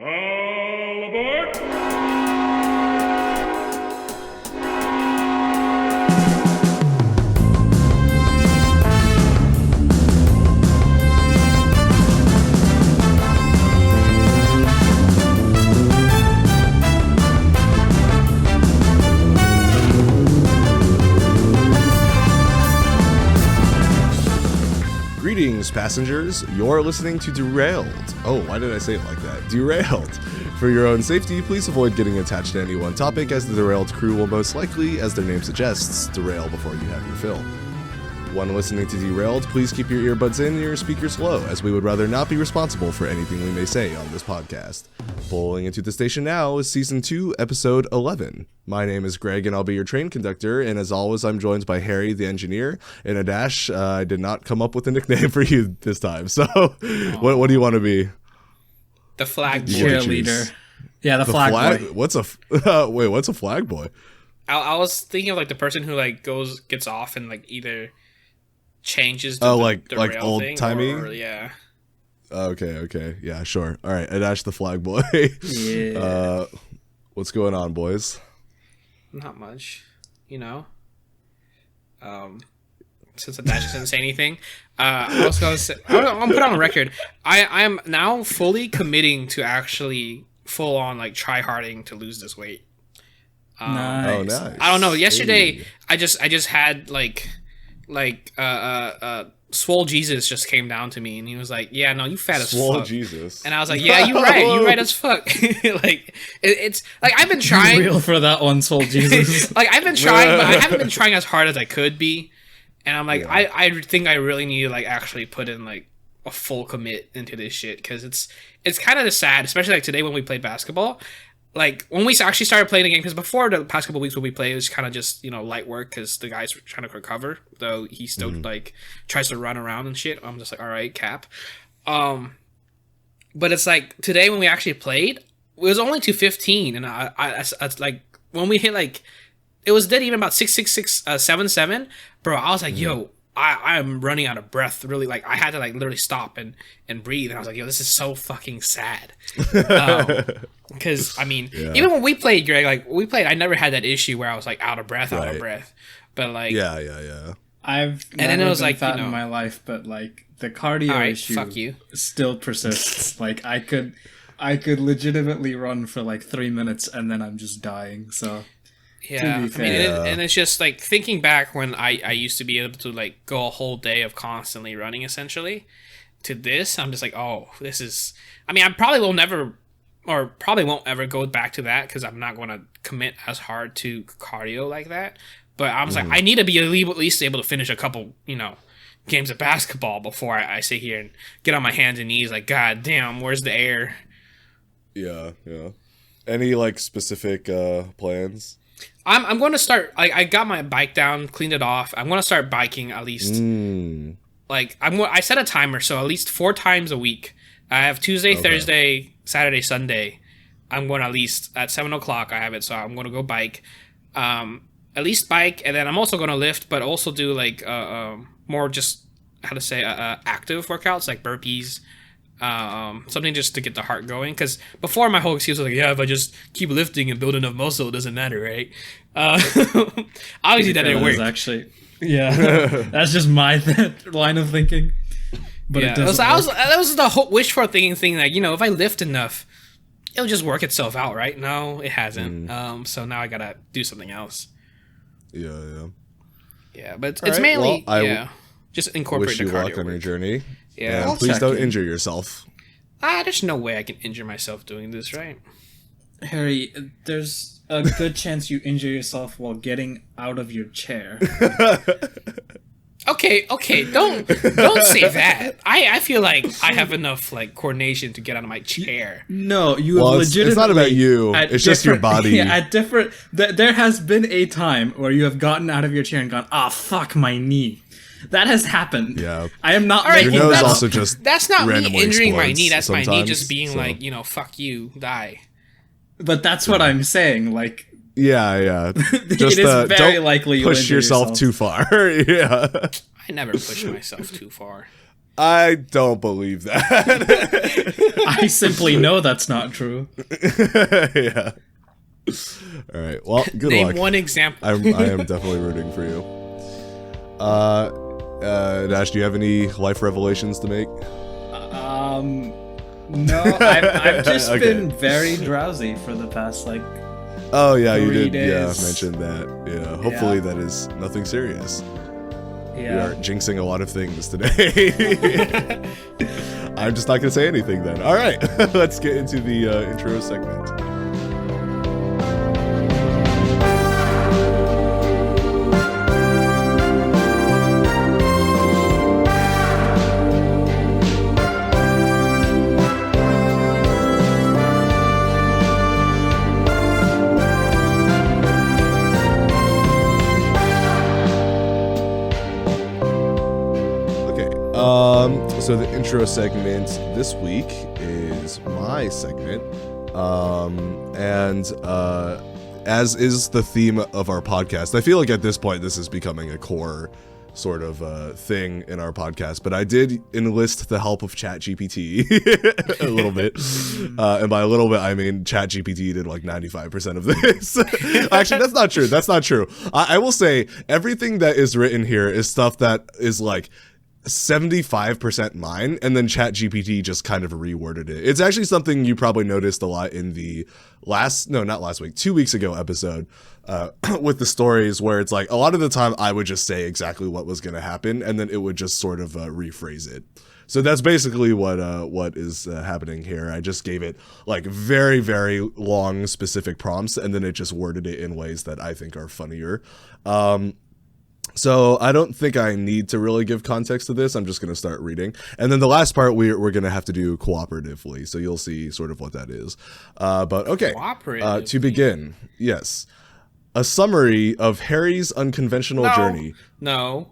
All aboard! Greetings, passengers. You're listening to Derailed. Oh, why did I say it like that? Derailed. For your own safety, please avoid getting attached to any one topic, as the Derailed crew will most likely, as their name suggests, derail before you have your fill. When listening to Derailed, please keep your earbuds in and your speakers low, as we would rather not be responsible for anything we may say on this podcast. Pulling into the station now is Season 2, Episode 11. My name is Greg, and I'll be your train conductor, and as always, I'm joined by Harry, the engineer, and Adash. I did not come up with a nickname for you this time, so what do you want to be? The flag cheerleader. Yeah, the flag boy. What's a what's a flag boy? I was thinking of like the person who like gets off and like either changes the rail old thing, timey. Yeah. Okay, yeah, sure. All right, Adash the flag boy. Yeah. What's going on, boys? Not much, you know. Since Adash didn't say anything, I was gonna say I'm gonna put on the record. I am now fully committing to actually full on like try harding to lose this weight. Nice. Oh, nice. I don't know. Yesterday, Hey. I just had Swole Jesus just came down to me and he was like, "Yeah, no, you fat as Swole fuck." Jesus. And I was like, "Yeah, you right as fuck." Like it's like I've been trying Real for that one, Soul Jesus. like I've been trying, but I haven't been trying as hard as I could be. And I'm like, Yeah. I think I really need to like actually put in like a full commit into this shit because it's kind of sad, especially like today when we played basketball. Like when we actually started playing the game, because before the past couple weeks when we played, it was kind of just light work because the guys were trying to recover. Though he still like tries to run around and shit. I'm just like, all right, cap. But it's like today when we actually played, it was only 2:15, and I like when we hit like it was dead even about 6:66, 7:7, bro. I was like, yo. I'm running out of breath. Really, like I had to like literally stop and breathe. And I was like, "Yo, this is so fucking sad." Because I mean, even when we played, Greg, I never had that issue where I was like out of breath. But like, yeah. I've and then it was been like fat in my life, but like the cardio issue fuck you. still persists. Like I could legitimately run for like 3 minutes and then I'm just dying. So. Yeah, To be fair. and it's just like thinking back when I used to be able to like go a whole day of constantly running essentially to this. I'm just like, oh, this is. I mean, I probably won't ever go back to that because I'm not going to commit as hard to cardio like that. But I was like, I need to be at least able to finish a couple, games of basketball before I sit here and get on my hands and knees. Like, God damn, where's the air? Yeah. Any like specific plans? I'm going to start. I got my bike down, cleaned it off. I'm going to start biking at least. Like I set a timer, so at least 4 times a week. I have Tuesday, Thursday, Saturday, Sunday. I'm going at least at 7:00. I have it, so I'm going to go bike. At least bike, and then I'm also going to lift, but also do like more just active workouts like burpees. Something just to get the heart going, because before my whole excuse was like, yeah, if I just keep lifting and build enough muscle, it doesn't matter, right? Obviously that didn't work. Actually, yeah, that's just my line of thinking. But yeah, it doesn't that was the whole wishful thinking thing. Like, if I lift enough, it'll just work itself out, right? No, it hasn't. So now I gotta do something else. Yeah. Yeah, but All it's right, mainly well, just incorporate Wish the you cardio luck on your work. journey. Yeah, And please check don't in. injure yourself. there's no way I can injure myself doing this, right? Harry, there's a good chance you injure yourself while getting out of your chair. Okay, don't say that. I feel like I have enough like coordination to get out of my chair. No, you Well, have it's legitimately. not about you. at It's just your different- body. Yeah, at different. There has been a time where you have gotten out of your chair and gone, fuck my knee. That has happened. Yeah. I am not All right, making Your nose that also up. just That's not me randomly injuring my explodes knee. That's my knee sometimes, just being so- like, fuck you, die. But that's what I'm saying. Like, Yeah. it Just is very don't likely you'll push injure yourself too far. Yeah. I never push myself too far. I don't believe that. I simply know that's not true. Yeah. All right. Well, good luck. Name one example. I am definitely rooting for you. Dash, do you have any life revelations to make? No, I've just Okay. been very drowsy for the past Oh yeah, you 3 did. Yeah, days. mention that. Yeah. Hopefully that is nothing serious. We are jinxing a lot of things today. I'm just not gonna say anything then. All right, let's get into the intro segment. So the intro segment this week is my segment, and as is the theme of our podcast, I feel like at this point this is becoming a core sort of thing in our podcast, but I did enlist the help of ChatGPT a little bit, and by a little bit I mean ChatGPT did like 95% of this. Actually, that's not true. I will say everything that is written here is stuff that is like 75% mine, and then ChatGPT just kind of reworded it. It's actually something you probably noticed a lot in the 2 weeks ago episode with the stories, where it's like a lot of the time I would just say exactly what was going to happen, and then it would just sort of rephrase it. So that's basically what is happening here. I just gave it like very, very long specific prompts, and then it just worded it in ways that I think are funnier. So I don't think I need to really give context to this. I'm just going to start reading. And then the last part we're going to have to do cooperatively. So you'll see sort of what that is. But okay, to begin, yes. A summary of Harry's unconventional journey. A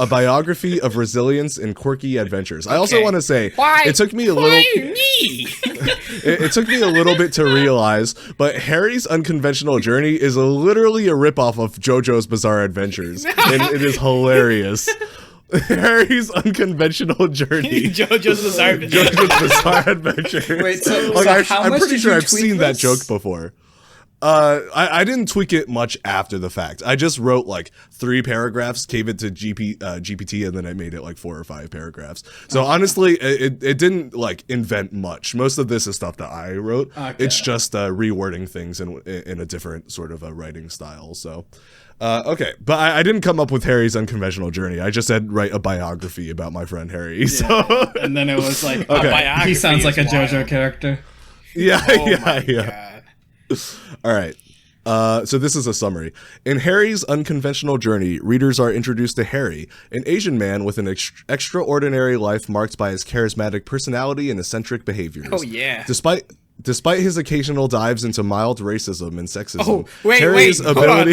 biography of resilience and quirky adventures. I also want to say it took me a little it took me a little bit to realize, but Harry's unconventional journey is literally a ripoff of JoJo's Bizarre Adventures, and it is hilarious. Harry's unconventional journey. JoJo's Bizarre Adventure. JoJo's Bizarre Adventure. Wait, so how I'm much pretty did sure you I've tweak seen that this? joke before. I didn't tweak it much after the fact. I just wrote like 3 paragraphs, gave it to GPT, and then I made it like 4 or 5 paragraphs. So honestly, it didn't like invent much. Most of this is stuff that I wrote. Okay. It's just rewording things in a different sort of a writing style. So, okay. But I didn't come up with Harry's unconventional journey. I just said write a biography about my friend Harry. Yeah. So And then it was like, okay. He sounds like a JoJo character. Yeah, Oh yeah. All right. So this is a summary. In Harry's unconventional journey, readers are introduced to Harry, an Asian man with an extraordinary life marked by his charismatic personality and eccentric behaviors. Oh, yeah. Despite his occasional dives into mild racism and sexism, Oh, wait, Harry's hold on.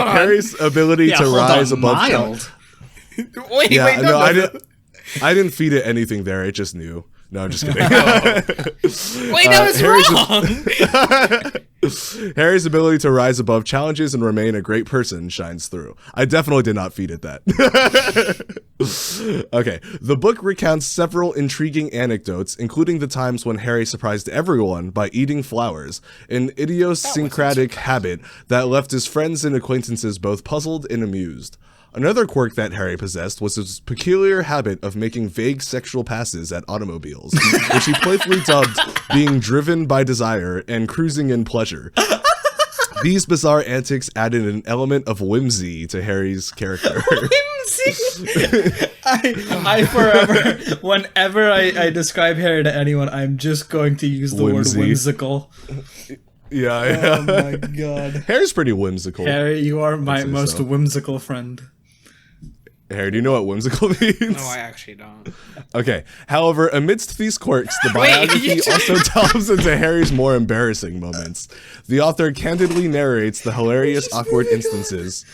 Harry's ability to rise above mild. I didn't feed it anything there. It just knew. No, I'm just kidding. Wait, that was wrong. Harry's ability to rise above challenges and remain a great person shines through. I definitely did not feed it that. Okay, the book recounts several intriguing anecdotes, including the times when Harry surprised everyone by eating flowers, an idiosyncratic habit that left his friends and acquaintances both puzzled and amused. Another quirk that Harry possessed was his peculiar habit of making vague sexual passes at automobiles, which he playfully dubbed being driven by desire and cruising in pleasure. These bizarre antics added an element of whimsy to Harry's character. I forever, whenever I describe Harry to anyone, I'm just going to use the Whimsy. word whimsical. Yeah. Oh my god. Harry's pretty whimsical. Harry, you are my most so. whimsical friend. Harry, do you know what whimsical means? No, I actually don't. Okay. However, amidst these quirks, the biography also delves into Harry's more embarrassing moments. The author candidly narrates the hilarious, awkward instances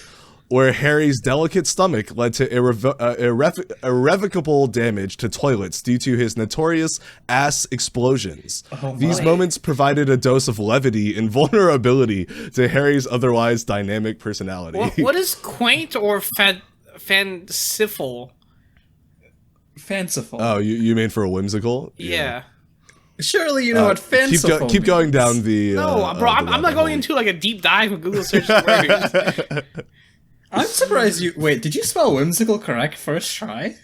where Harry's delicate stomach led to irrevocable damage to toilets due to his notorious ass explosions. These moments provided a dose of levity and vulnerability to Harry's otherwise dynamic personality. What is quaint or fanciful? Fanciful. Oh, you mean for a whimsical? Yeah. Surely you know what fanciful Keep going means. down the. No, bro, I'm not going into like a deep dive of Google search words. I'm surprised you. Wait, did you spell whimsical correct first try?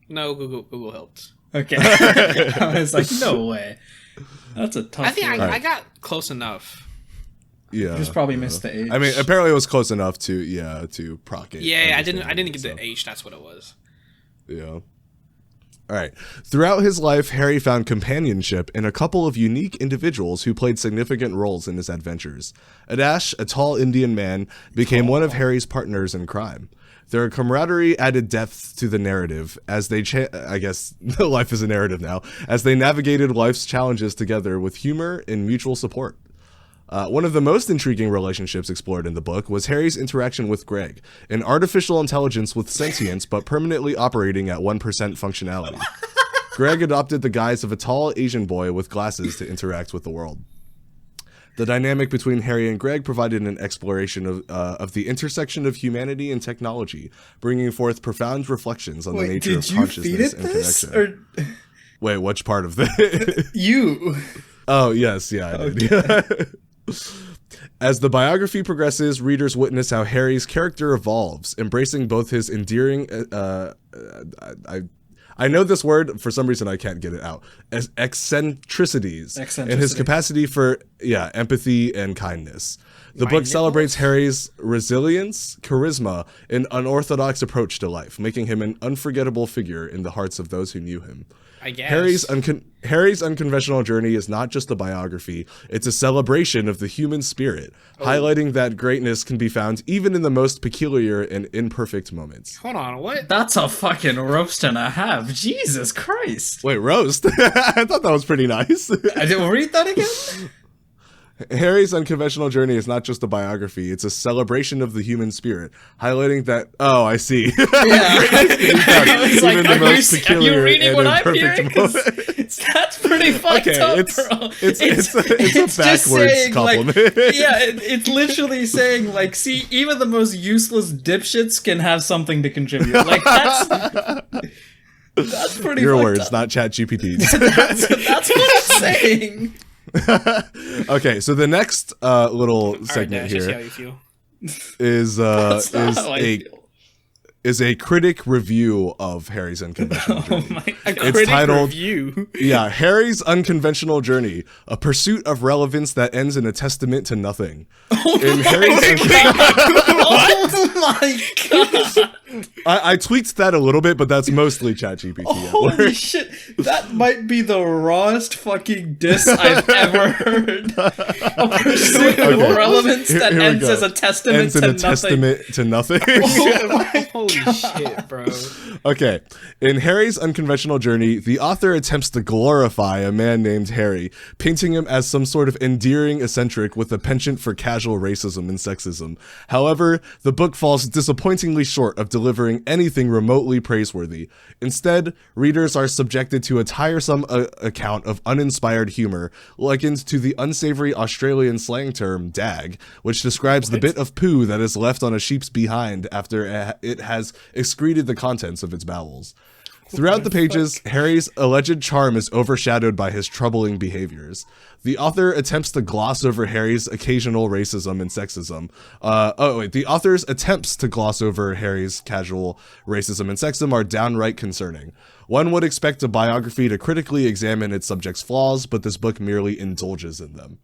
No, Google helped. Okay. I was like, no way. That's a tough I think one. I got close enough. Yeah. You just probably missed the H. I mean, apparently it was close enough to proc it. Yeah, I didn't get the H. That's what it was. Yeah. All right. Throughout his life, Harry found companionship in a couple of unique individuals who played significant roles in his adventures. Adash, a tall Indian man, became one of Harry's partners in crime. Their camaraderie added depth to the narrative as they, I guess, life is a narrative now, as they navigated life's challenges together with humor and mutual support. One of the most intriguing relationships explored in the book was Harry's interaction with Greg, an artificial intelligence with sentience but permanently operating at 1% functionality. Greg adopted the guise of a tall Asian boy with glasses to interact with the world. The dynamic between Harry and Greg provided an exploration of the intersection of humanity and technology, bringing forth profound reflections on the nature of consciousness and connection. Or... Wait, which part of the... You. Oh, yes, yeah, I did. As the biography progresses, readers witness how Harry's character evolves, embracing both his endearing... I know this word, for some reason I can't get it out, as eccentricities, and his capacity for empathy and kindness. The book celebrates Harry's resilience, charisma, and unorthodox approach to life, making him an unforgettable figure in the hearts of those who knew him. I guess. Harry's unconventional journey is not just a biography, it's a celebration of the human spirit, highlighting that greatness can be found even in the most peculiar and imperfect moments. Hold on, what? That's a fucking roast and a half. Jesus Christ. Wait, roast? I thought that was pretty nice. I didn't read that again? Harry's unconventional journey is not just a biography, it's a celebration of the human spirit, highlighting that, oh, I see. Yeah. I was like, are you reading what I'm hearing? That's pretty fucked up, bro. It's a backwards saying, compliment. Like, it's literally saying, like, see, even the most useless dipshits can have something to contribute. Like, that's pretty Your fucked words, up. not ChatGPT's. That's what I'm saying. Okay, so the next little segment here is a critic review of Harry's unconventional journey. It's titled review. Yeah, Harry's Unconventional Journey, a pursuit of relevance that ends in a testament to nothing. Oh my god. I tweaked that a little bit, but that's mostly ChatGPT. Holy shit. That might be the rawest fucking diss I've ever heard. A pursuit of relevance that ends as a testament to nothing. Testament to nothing. Holy shit, bro. Okay. In Harry's Unconventional Journey, the author attempts to glorify a man named Harry, painting him as some sort of endearing eccentric with a penchant for casual racism and sexism. However, the book falls disappointingly short of delivering anything remotely praiseworthy. Instead, readers are subjected to a tiresome account of uninspired humor, likened to the unsavory Australian slang term dag, which describes the bit of poo that is left on a sheep's behind after it has excreted the contents of its bowels. Throughout the pages, Harry's alleged charm is overshadowed by his troubling behaviors. The author attempts to gloss over Harry's occasional racism and sexism. The author's attempts to gloss over Harry's casual racism and sexism are downright concerning. One would expect a biography to critically examine its subject's flaws, but this book merely indulges in them.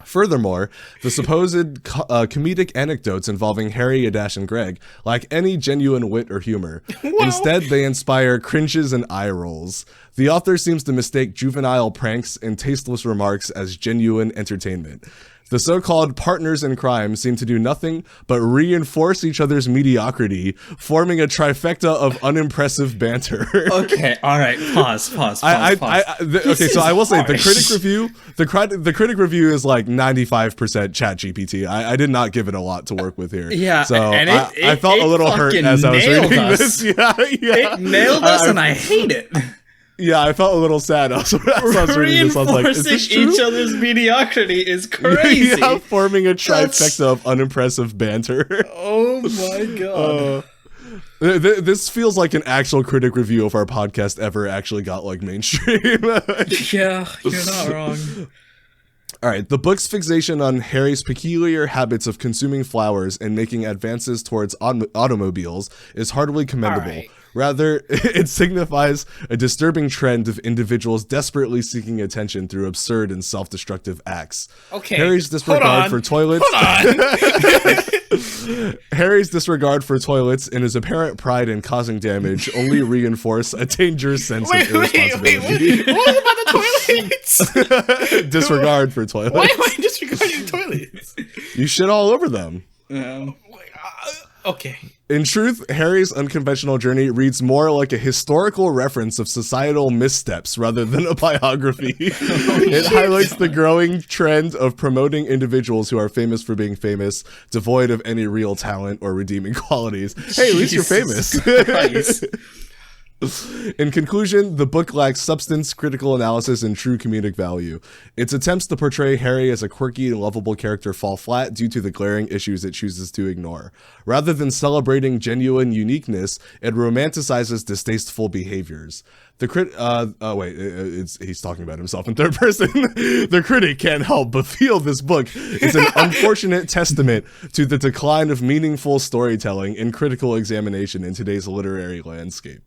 Furthermore, the supposed comedic anecdotes involving Harry, Adash, and Greg lack any genuine wit or humor. Whoa. Instead, they inspire cringes and eye rolls. The author seems to mistake juvenile pranks and tasteless remarks as genuine entertainment. The so-called partners in crime seem to do nothing but reinforce each other's mediocrity, forming a trifecta of unimpressive banter. Okay, all right, pause. Okay, so I will say the critic review. The critic review is like 95% ChatGPT. I did not give it a lot to work with here. Yeah, so and I felt a little hurt as I was reading this. Yeah. It nailed us, and I hate it. Yeah, I felt a little sad. I was reading this. I was like, is this true? Each other's mediocrity is crazy. Yeah, forming a trifecta of unimpressive banter. Oh my god. This feels like an actual critic review of our podcast ever actually got like mainstream. Yeah, you're not wrong. All right, the book's fixation on Harry's peculiar habits of consuming flowers and making advances towards automobiles is hardly commendable. All right. Rather, it signifies a disturbing trend of individuals desperately seeking attention through absurd and self-destructive acts. Okay. Harry's disregard for toilets. Harry's disregard for toilets and his apparent pride in causing damage only reinforce a dangerous sense of irresponsibility. What about the toilets? Disregard for toilets. Why am I disregarding toilets? You shit all over them. Okay. In truth, Harry's unconventional journey reads more like a historical reference of societal missteps rather than a biography. It highlights the growing trend of promoting individuals who are famous for being famous, devoid of any real talent or redeeming qualities. Hey, at least you're famous. In conclusion, the book lacks substance, critical analysis, and true comedic value. Its attempts to portray Harry as a quirky and lovable character fall flat due to the glaring issues it chooses to ignore. Rather than celebrating genuine uniqueness, it romanticizes distasteful behaviors. The he's talking about himself in third person. The critic can't help but feel this book is an unfortunate testament to the decline of meaningful storytelling and critical examination in today's literary landscape.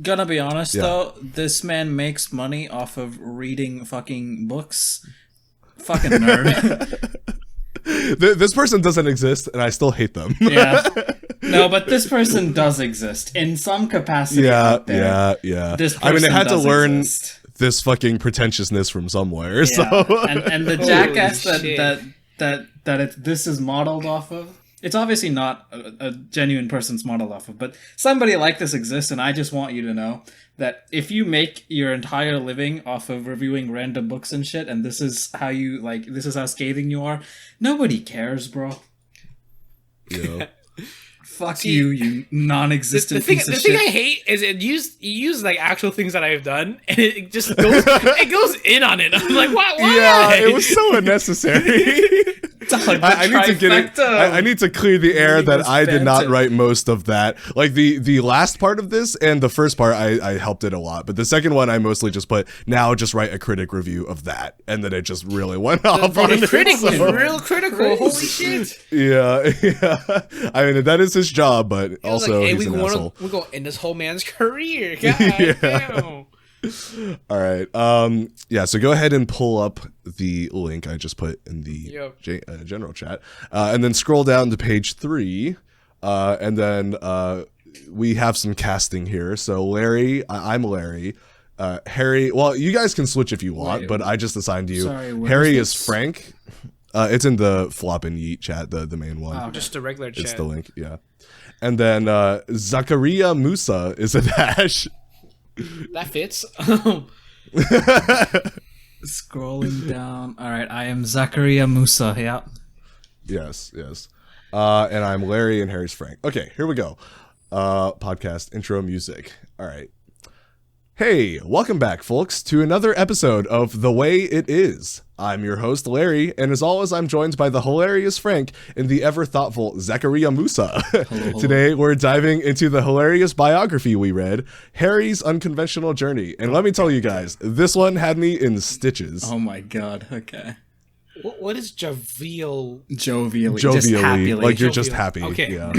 Gonna be honest though, this man makes money off of reading fucking books. Fucking nerd. This person doesn't exist, and I still hate them. Yeah. No, but this person does exist in some capacity. out there. Yeah. This I mean, they person had to does learn exist. this fucking pretentiousness from somewhere. Yeah. So And the jackass shit. this is modeled off of. It's obviously not a genuine person's modeled off of, but somebody like this exists, and I just want you to know that if you make your entire living off of reviewing random books and shit, and this is how scathing you are, nobody cares, bro. yeah. Fuck you non-existent The thing piece of I shit. hate is you use like actual things that I've done, and it just goes in on it. I'm like, why? Yeah, it was so unnecessary. I need to get it. I need to clear the air that I did not write most of that. Like the last part of this and the first part, I helped it a lot, but the second one I mostly just put now just write a critic review of that, and then it just really went off on The critic it. was real critical. Holy shit! Yeah. I mean that is his job, but It was also like, hey, he's an asshole. we're going to end this whole man's career. God damn. All right. Yeah, so go ahead and pull up the link I just put in the general chat. And then scroll down to page 3. And then we have some casting here. So Larry, I'm Larry. Harry, well, you guys can switch if you want, but I just assigned you. Sorry, Harry is Frank. It's in the Flop and Yeet chat, the main one. Oh, just a regular chat. It's the link, yeah. And then Zakaria Musa is an Ash. That fits. Scrolling down. All right, I am Zakaria Musa. Yeah. Yes. And I'm Larry, and Harry's Frank. Okay, here we go. Podcast intro music. All right. Hey, welcome back, folks, to another episode of The Way It Is. I'm your host, Larry, and as always, I'm joined by the hilarious Frank and the ever-thoughtful Zakaria Musa. Hello. Today, we're diving into the hilarious biography we read, Harry's Unconventional Journey. And let me tell you guys, this one had me in stitches. Oh my god. Okay. What is jovial? Jovially. Just happily. Like you're just happy. Okay. Yeah.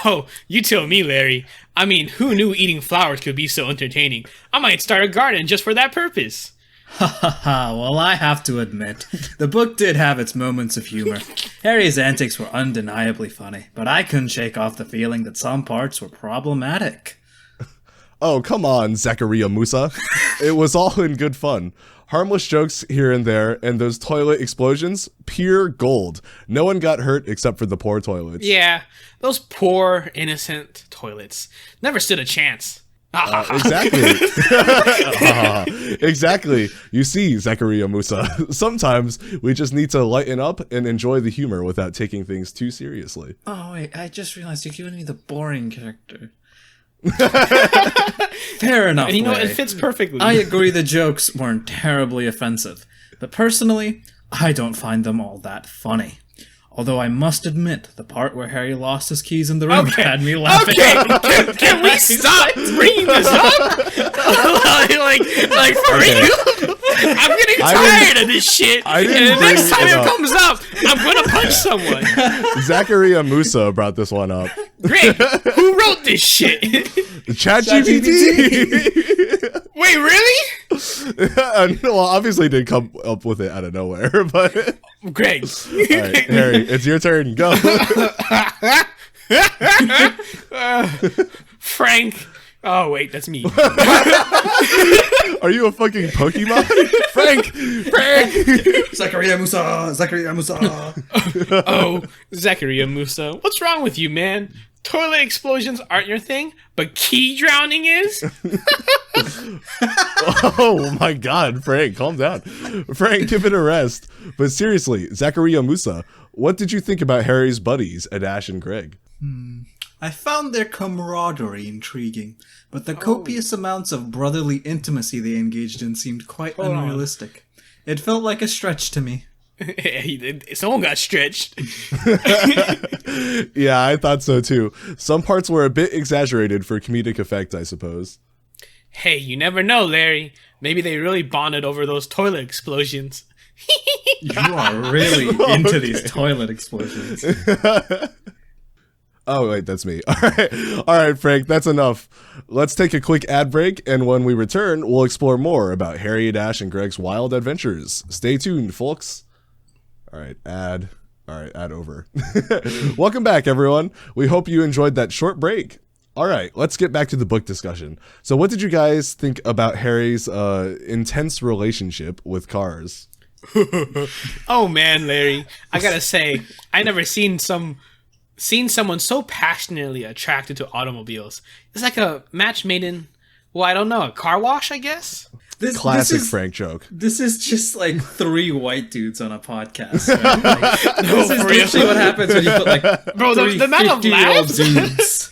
Oh, you tell me, Larry. I mean, who knew eating flowers could be so entertaining? I might start a garden just for that purpose. Well, I have to admit, the book did have its moments of humor. Harry's antics were undeniably funny, but I couldn't shake off the feeling that some parts were problematic. Oh, come on, Zakaria Musa. It was all in good fun. Harmless jokes here and there, and those toilet explosions, pure gold. No one got hurt except for the poor toilets. Yeah, those poor, innocent toilets. Never stood a chance. Exactly. Exactly. You see, Zakaria Musa, sometimes we just need to lighten up and enjoy the humor without taking things too seriously. Oh, wait, I just realized you're giving me the boring character. Fair enough. And you know, Larry. it fits perfectly. I agree the jokes weren't terribly offensive, but personally, I don't find them all that funny. Although I must admit, the part where Harry lost his keys in the room had me laughing. Okay, can we stop bringing this up? like for real? I'm getting tired of this shit. And the next time it comes up, I'm gonna punch someone. Zachariah Musa brought this one up. Greg, who wrote this shit? ChatGPT. Wait, really? Well, obviously did come up with it out of nowhere, but Greg. All right, Harry, it's your turn. Go. Frank. Oh wait, that's me. Are you a fucking Pokemon? Frank. Zachariah Musa. Oh, Zachariah Musa. What's wrong with you, man? Toilet explosions aren't your thing, but key drowning is? Oh my god, Frank, calm down. Frank, give it a rest. But seriously, Zachariah Musa, what did you think about Harry's buddies, Adash and Greg? I found their camaraderie intriguing, but the copious amounts of brotherly intimacy they engaged in seemed quite unrealistic. It felt like a stretch to me. Someone got stretched. Yeah, I thought so too. Some parts were a bit exaggerated for comedic effect, I suppose. Hey, you never know, Larry. Maybe they really bonded over those toilet explosions. You are really into these toilet explosions. Oh, wait, that's me. All right, Frank, that's enough. Let's take a quick ad break, and when we return, we'll explore more about Harry, Adash, and Greg's wild adventures. Stay tuned, folks. All right, ad over. Welcome back, everyone. We hope you enjoyed that short break. All right, let's get back to the book discussion. So what did you guys think about Harry's intense relationship with cars? Oh man, Larry, I gotta say, I never seen someone so passionately attracted to automobiles. It's like a match made in, well, I don't know, a car wash, I guess? Classic Frank joke. This is just like 3 white dudes on a podcast. Right? Like, this is literally what happens when you put like the amount of 50-year-old laughs. dudes.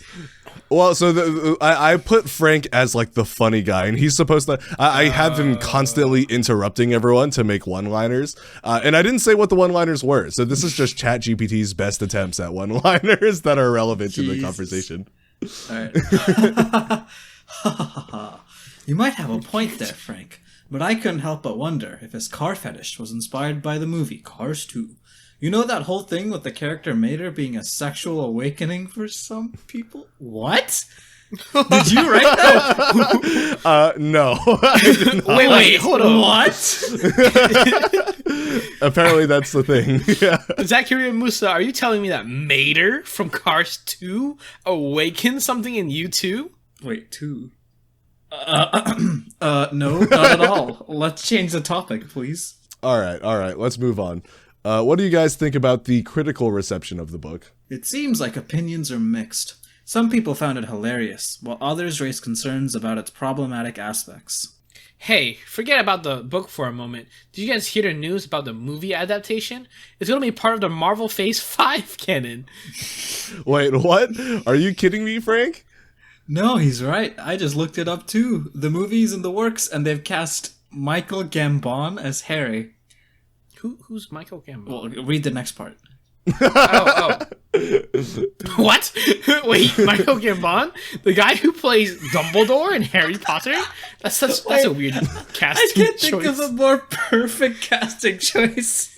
Well, so I put Frank as like the funny guy, and he's supposed to. I have him constantly interrupting everyone to make one-liners, and I didn't say what the one-liners were. So this is just ChatGPT's best attempts at one-liners that are relevant to the conversation. All right. You might have a point there, Frank, but I couldn't help but wonder if his car fetish was inspired by the movie Cars 2. You know that whole thing with the character Mater being a sexual awakening for some people? What? Did you write that? No. Wait, hold on. What? Apparently that's the thing. Yeah. Zachariah Musa, are you telling me that Mater from Cars 2 awakened something in you too? Wait, 2? No, not at all. Let's change the topic, please. All right. Let's move on. What do you guys think about the critical reception of the book? It seems like opinions are mixed. Some people found it hilarious, while others raised concerns about its problematic aspects. Hey, forget about the book for a moment. Did you guys hear the news about the movie adaptation? It's going to be part of the Marvel Phase 5 canon. Wait, what? Are you kidding me, Frank? No, he's right. I just looked it up too. The movie's in the works, and they've cast Michael Gambon as Harry. Who's Michael Gambon? Well, read the next part. Oh. What? Wait, Michael Gambon? The guy who plays Dumbledore in Harry Potter? That's a weird casting I can't choice. think of a more perfect casting choice.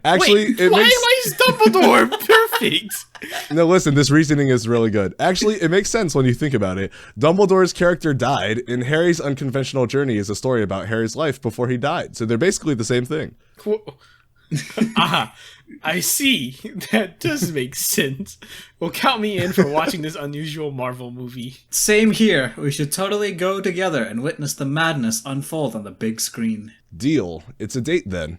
Actually, Wait, why is Dumbledore perfect? No, listen, this reasoning is really good. Actually, it makes sense when you think about it. Dumbledore's character died, and Harry's unconventional journey is a story about Harry's life before he died. So they're basically the same thing. I see. That does make sense. Well, count me in for watching this unusual Marvel movie. Same here. We should totally go together and witness the madness unfold on the big screen. Deal. It's a date then.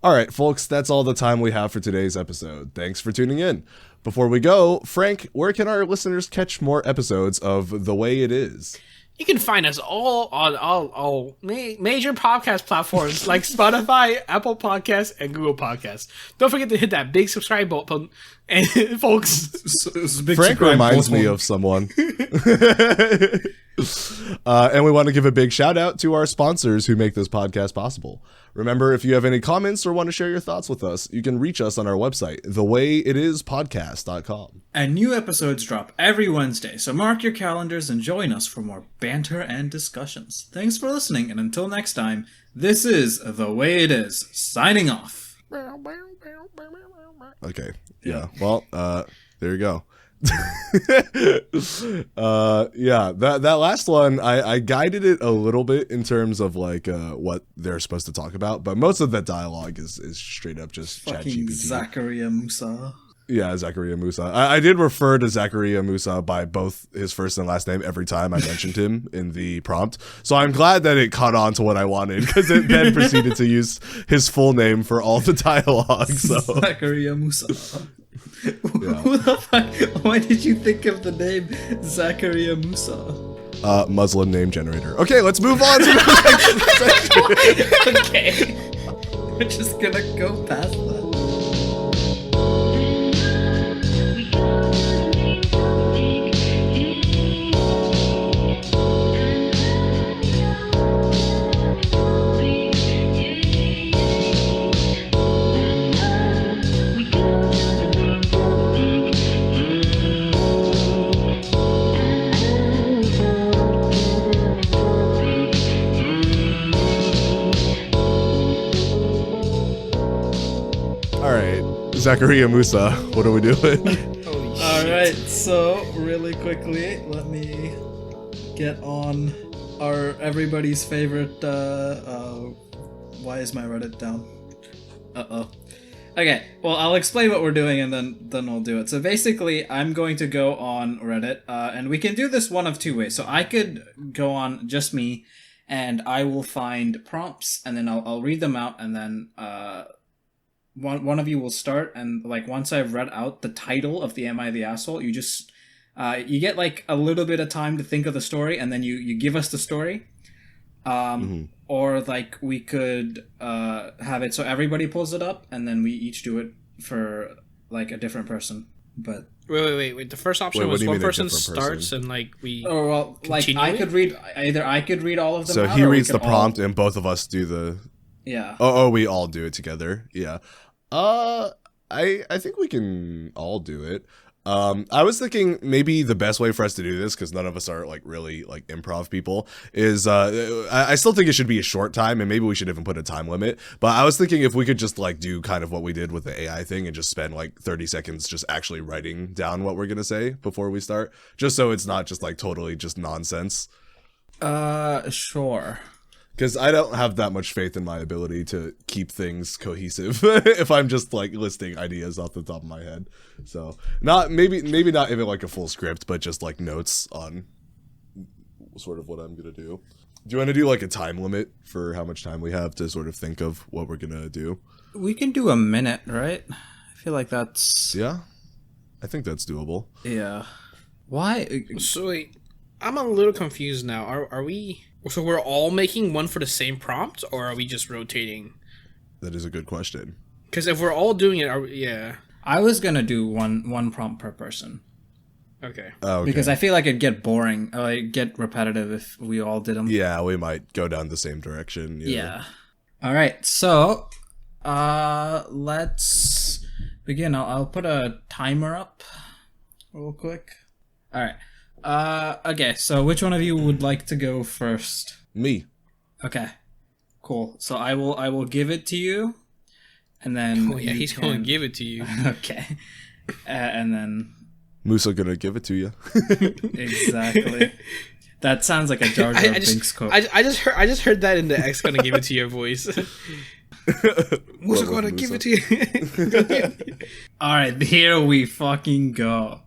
All right, folks, that's all the time we have for today's episode. Thanks for tuning in. Before we go, Frank, where can our listeners catch more episodes of The Way It Is? You can find us all on all major podcast platforms like Spotify, Apple Podcasts, and Google Podcasts. Don't forget to hit that big subscribe button And folks, Frank reminds me of someone. And we want to give a big shout out to our sponsors who make this podcast possible. Remember, if you have any comments or want to share your thoughts with us, you can reach us on our website, thewayitispodcast.com. And new episodes drop every Wednesday, so mark your calendars and join us for more banter and discussions. Thanks for listening, and until next time, this is The Way It Is, signing off. Okay, yeah, well, there you go. Yeah, that last one, I guided it a little bit in terms of like what they're supposed to talk about, but most of that dialogue is straight up just Fucking ChatGPT. Zakaria Musa. Yeah, Zakaria Musa. I did refer to Zakaria Musa by both his first and last name every time I mentioned him in the prompt, so I'm glad that it caught on to what I wanted, because it then proceeded to use his full name for all the dialogue. So Zakaria Musa. Yeah. Who the fuck? Why did you think of the name Zakaria Musa? Muslim name generator. Okay, let's move on to the next section. Okay. We're just gonna go past that. Zakaria Musa, what are we doing? Alright, so really quickly, let me get on our everybody's favorite why is my Reddit down? Uh-oh. Okay, well I'll explain what we're doing and then we'll do it. So basically I'm going to go on Reddit, and we can do this one of two ways. So I could go on just me and I will find prompts and then I'll read them out, and then one of you will start, and like once I've read out the title of the Am I the Asshole, you just you get like a little bit of time to think of the story, and then you give us the story. Or like we could have it so everybody pulls it up, and then we each do it for like a different person. But wait. The first option Wait, what was do you one mean a person different starts person? and like we. or well, like continue I it? could read I could read all of them. So out, he or we reads the could all- prompt and both of us do the... Yeah. Oh, we all do it together. Yeah. I think we can all do it. I was thinking maybe the best way for us to do this, because none of us are like really like improv people, is I still think it should be a short time, and maybe we should even put a time limit. But I was thinking if we could just like do kind of what we did with the AI thing and just spend like 30 seconds just actually writing down what we're gonna say before we start, just so it's not just like totally just nonsense. Sure. Because I don't have that much faith in my ability to keep things cohesive if I'm just like listing ideas off the top of my head. So maybe not even like a full script, but just like notes on sort of what I'm gonna do. Do you want to do like a time limit for how much time we have to sort of think of what we're gonna do? We can do a minute, right? I feel like that's Yeah, I think that's doable. yeah. Why? So wait, I'm a little confused now. Are we? So we're all making one for the same prompt, or are we just rotating? That is a good question. Because if we're all doing it, yeah. I was gonna do one prompt per person. Okay. Oh, okay. Because I feel like it'd get boring, or it'd get repetitive if we all did them. Yeah, we might go down the same direction. Yeah. All right. So, let's begin. I'll put a timer up real quick. All right. Okay. So, which one of you would like to go first? Me. Okay. Cool. So I will give it to you, and then Oh yeah, you he's can- going to give it to you. Okay. And then Musa gonna give it to you. exactly. That sounds like a Jar Jar Binks quote. I just heard that in the X gonna give it to your voice. Who's Love gonna Musa. give it to you? All right, here we fucking go.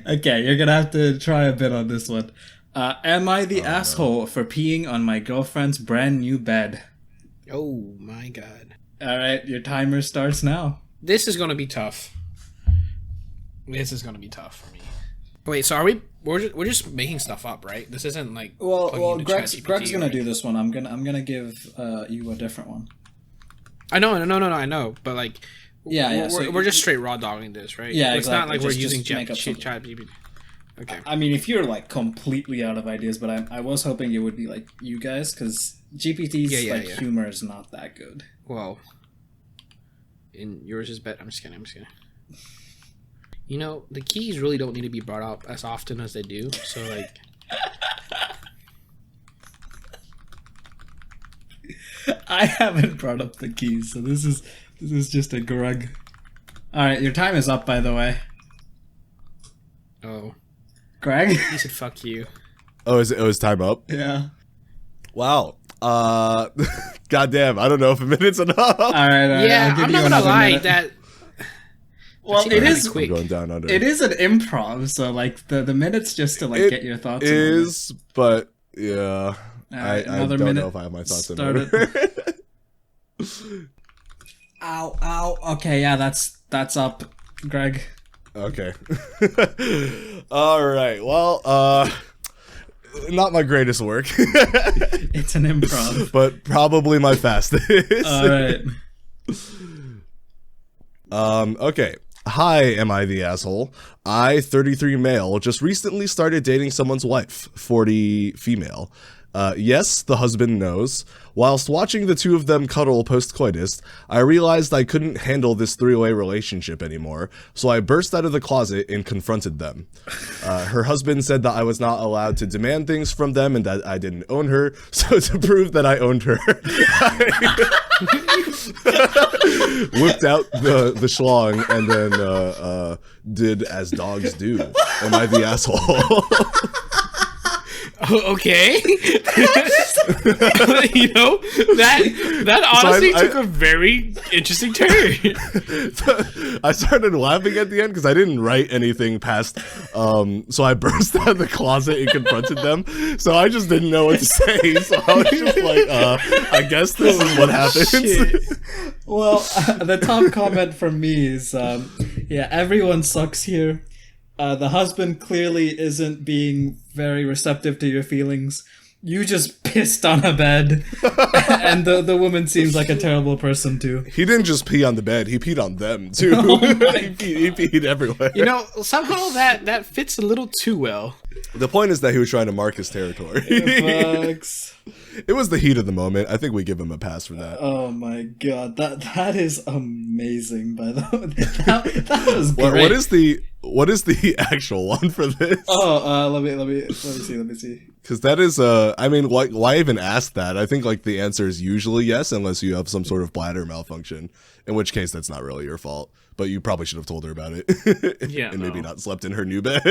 Okay, you're gonna have to try a bit on this one. Am I the asshole for peeing on my girlfriend's brand new bed? Oh my god. All right, your timer starts now. This is gonna be tough. This is gonna be tough for me. Wait, so we're just making stuff up, right? This isn't like plugging into Greg's ChatGPT, gonna right? do this one. I'm gonna give you a different one. I know, I know, but like Yeah, We're just straight raw dogging this, right? Yeah, it's not exactly. like we're Just using make up something. ChatGPT. Okay. I mean, if you're like completely out of ideas, but I was hoping it would be like you guys, because GPT's humor is not that good. Well, and yours is better. I'm just kidding. You know, the keys really don't need to be brought up as often as they do. So like, I haven't brought up the keys, so this is just a grug. All right, your time is up, by the way. oh, Greg? he said fuck you. Oh, it was time up? Yeah. Wow. Goddamn, I don't know if a minute's enough. All right. Yeah, I'll give I'm you not gonna another lie. minute. That Well, seemed it kinda is. quick. I'm going down under. It is an improv, so like the minute's just to like It get your thoughts. is, but yeah. I another don't minute know if I have my thoughts in started. order. Ow. Okay, yeah, that's up, Greg. Okay. All right. Well, not my greatest work, It's an improv. but probably my fastest. All right. Okay. Hi, am I the asshole? I, 33 male, just recently started dating someone's wife, 40 female. Yes, the husband knows. Whilst watching the two of them cuddle post-coitus, I realized I couldn't handle this three-way relationship anymore, so I burst out of the closet and confronted them. Her husband said that I was not allowed to demand things from them and that I didn't own her, so to prove that I owned her, I whipped out the schlong and then did as dogs do. Am I the asshole? Okay. You know, that honestly I took a very interesting turn. I started laughing at the end because I didn't write anything past, so I burst out of the closet and confronted them. So I just didn't know what to say. So I was just like, I guess this is what happens. Shit. Well, the top comment from me is, yeah, everyone sucks here. The husband clearly isn't being very receptive to your feelings. You just pissed on a bed, and the woman seems like a terrible person too. He didn't just pee on the bed; he peed on them too. Oh my he peed everywhere. You know, somehow that fits a little too well. The point is that he was trying to mark his territory. Fucks. It was the heat of the moment. I think we give him a pass for that. Oh my god, that is amazing. By the way, that was great. What is the actual one for this? Oh, let me see. Because that is, I mean, why even ask that? I think like the answer is usually yes, unless you have some sort of bladder malfunction, in which case that's not really your fault. But you probably should have told her about it. Yeah, and maybe not slept in her new bed.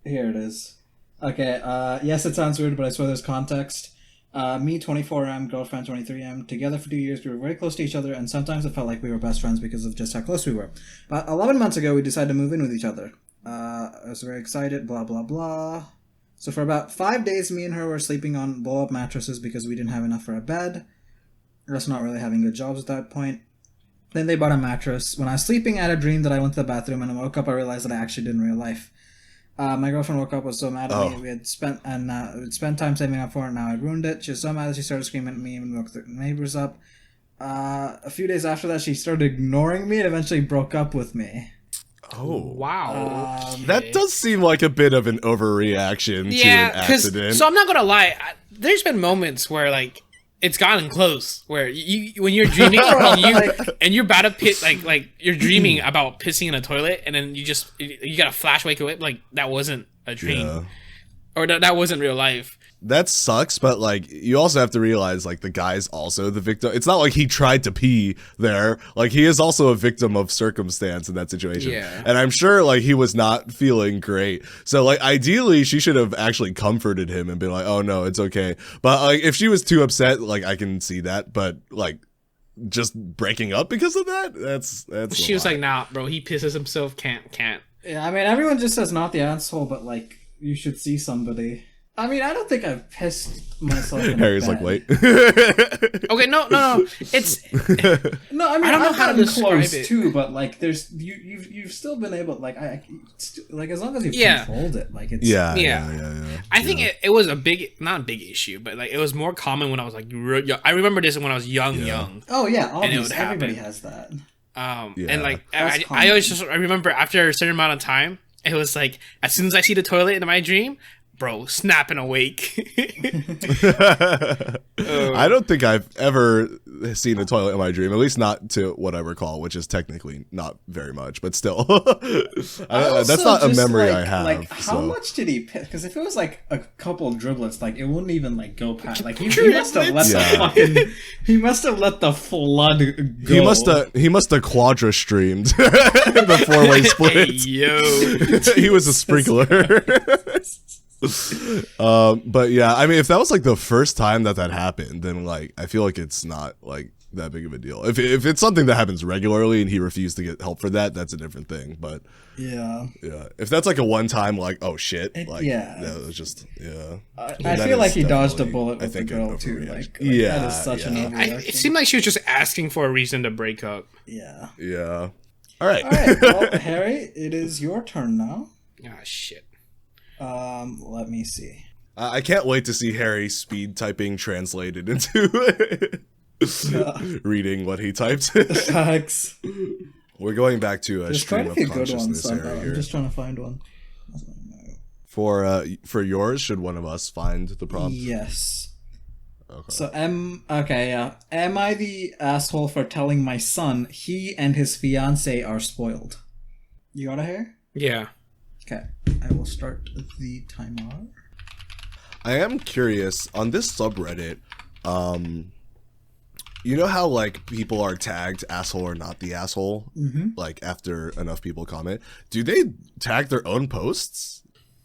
Here it is. Okay, yes, it sounds weird, but I swear there's context. Me, 24M, girlfriend, 23M, together for 2 years. We were very close to each other, and sometimes it felt like we were best friends because of just how close we were. About 11 months ago, we decided to move in with each other. I was very excited, blah, blah, blah. So for about 5 days, me and her were sleeping on blow-up mattresses because we didn't have enough for a bed. Us not really having good jobs at that point. Then they bought a mattress. When I was sleeping, I had a dream that I went to the bathroom, and when I woke up, I realized that I actually did in real life. My girlfriend woke up, was so mad at me. We had spent time saving up for it, and now I'd ruined it. She was so mad that she started screaming at me and woke the neighbors up. A few days after that, she started ignoring me and eventually broke up with me. Oh, Wow. that does seem like a bit of an overreaction to an accident. So I'm not gonna lie. There's been moments where like it's gotten close, where you when you're dreaming and you're about to piss, like you're dreaming about pissing in a toilet, and then you got a flash wake awake, like that wasn't a dream, or that wasn't real life. That sucks, but like you also have to realize like the guy's also the victim. It's not like he tried to pee there. Like he is also a victim of circumstance in that situation. Yeah. And I'm sure like he was not feeling great. So like ideally she should have actually comforted him and been like, "Oh no, it's okay." But like if she was too upset, like I can see that, but like just breaking up because of that, that's She was like, "Nah, bro, he pisses himself, can't." Yeah, I mean, everyone just says not the asshole, but like, you should see somebody. I mean, I don't think I've pissed myself in Harry's bed. like, wait. Okay, no. It's No, I mean, I don't know I've how to gotten describe close it. too, but like, you've still been able, like, like as long as you've Yeah. controlled it, like it's Yeah. I think it was not a big issue, but like it was more common when I was like, I remember this when I was young. Oh yeah, And it would obviously everybody happen. has that. And like That's I always just I remember after a certain amount of time, it was like as soon as I see the toilet in my dream, bro, snapping awake. I don't think I've ever seen a toilet in my dream, at least not to what I recall, which is technically not very much, but still. That's not a memory I have. Like, how much did he piss? Because if it was like a couple driblets, like it wouldn't even like go past. Like he must have let the fucking. He must have let the flood go. He must have quadra streamed the 4-way split. Hey, yo. He was a sprinkler. But yeah, I mean, if that was like the first time that happened, then like I feel like it's not like that big of a deal. If it's something that happens regularly and he refused to get help for that, that's a different thing. But yeah, if that's like a one time, like oh shit, like yeah, it was just I feel like he dodged a bullet with the girl too. Like yeah, that is such an overreaction. It seemed like she was just asking for a reason to break up. Yeah. All right. Well, Harry, it is your turn now. Ah, shit. Let me see. I can't wait to see Harry speed typing translated into reading what he typed. Facts. We're going back to a There's stream quite a of few good ones. consciousness area I'm here. just trying to find one. For yours, should one of us find the prompt? Yes. Okay. So am I the asshole for telling my son he and his fiance are spoiled? You got it here? Yeah. Okay. I will start the timer. I am curious on this subreddit. You know how like people are tagged asshole or not the asshole, like after enough people comment. Do they tag their own posts?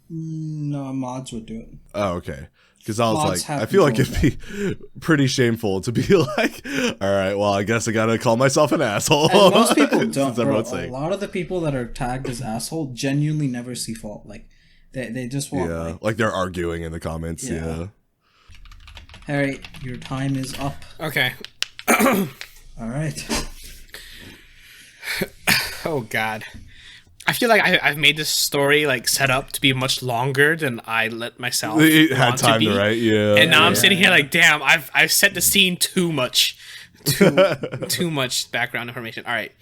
No, mods would do it. Oh, okay. Because I was Mods like, have I feel like control it'd be pretty shameful to be like, all right, well, I guess I gotta call myself an asshole. And most people don't. Since Bro, everyone's a saying. lot of the people that are tagged as asshole genuinely never see fault. Like they just want like they're arguing in the comments. Yeah. Harry, your time is up. Okay. All right. Oh God. I feel like I've made this story like set up to be much longer than I let myself. It had want time to to be. write, yeah. And now I'm sitting here like, damn, I've set the scene too much. Too much background information. All right.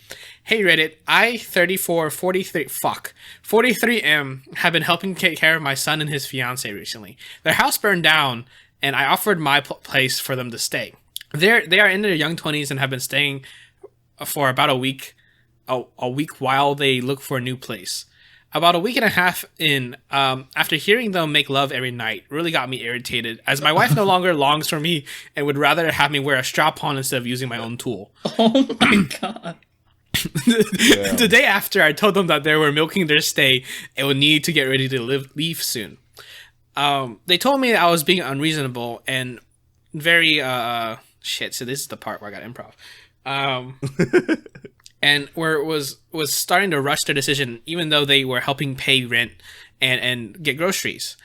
Hey Reddit, 43M have been helping take care of my son and his fiance recently. Their house burned down and I offered my place for them to stay. They are in their young 20s and have been staying for about a week while they look for a new place. About a week and a half in, after hearing them make love every night, really got me irritated, as my wife no longer longs for me and would rather have me wear a strap-on instead of using my own tool. Oh my God. The day after, I told them that they were milking their stay and would need to get ready to leave soon. They told me that I was being unreasonable and very, shit, so this is the part where I got improv. And was starting to rush their decision, even though they were helping pay rent and get groceries.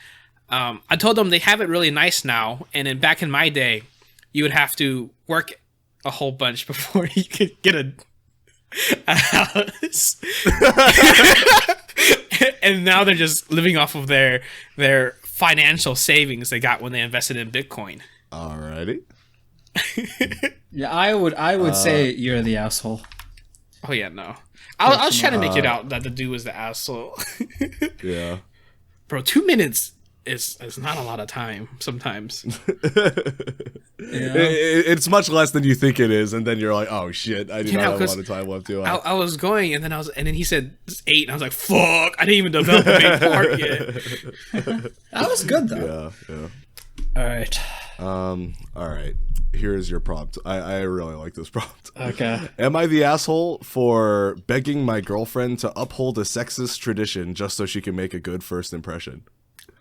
I told them they have it really nice now, and then back in my day, you would have to work a whole bunch before you could get a house. And now they're just living off of their financial savings they got when they invested in Bitcoin. Alrighty. Yeah, I would say you're the asshole. Oh yeah, no. I was trying to make it out that the dude was the asshole. Yeah. Bro, 2 minutes is not a lot of time sometimes. It's much less than you think it is, and then you're like, oh shit, I do not have a lot of time left to. I was going, and then he said 8, and I was like, fuck, I didn't even develop the main part yet. That was good though. Yeah. All right. All right. Here's your prompt. I really like this prompt. Okay. Am I the asshole for begging my girlfriend to uphold a sexist tradition just so she can make a good first impression?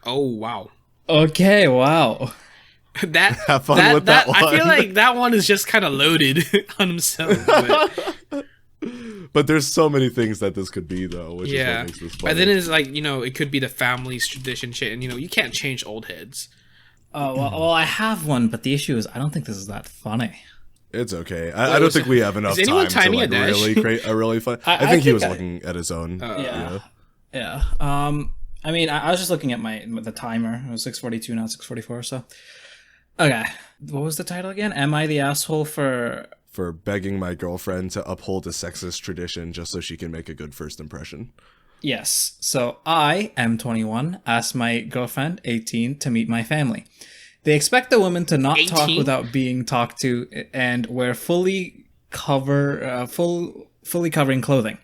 Oh wow. Okay. Wow. That Have fun with that one. I feel like that one is just kind of loaded on himself. But there's so many things that this could be, though, which is what makes this funny. But then it's like, it could be the family's tradition shit, and you can't change old heads. Well, I have one, but the issue is I don't think this is that funny. It's okay. I don't think we have enough time to like really create a really fun. I think he was looking at his own. Yeah. I mean, I was just looking at the timer. It was 6:42, now 6:44. So, okay. What was the title again? Am I the asshole for for begging my girlfriend to uphold a sexist tradition just so she can make a good first impression. Yes. So I am 21, asked my girlfriend, 18, to meet my family. They expect the woman to not 18? talk without being talked to and wear fully covering clothing.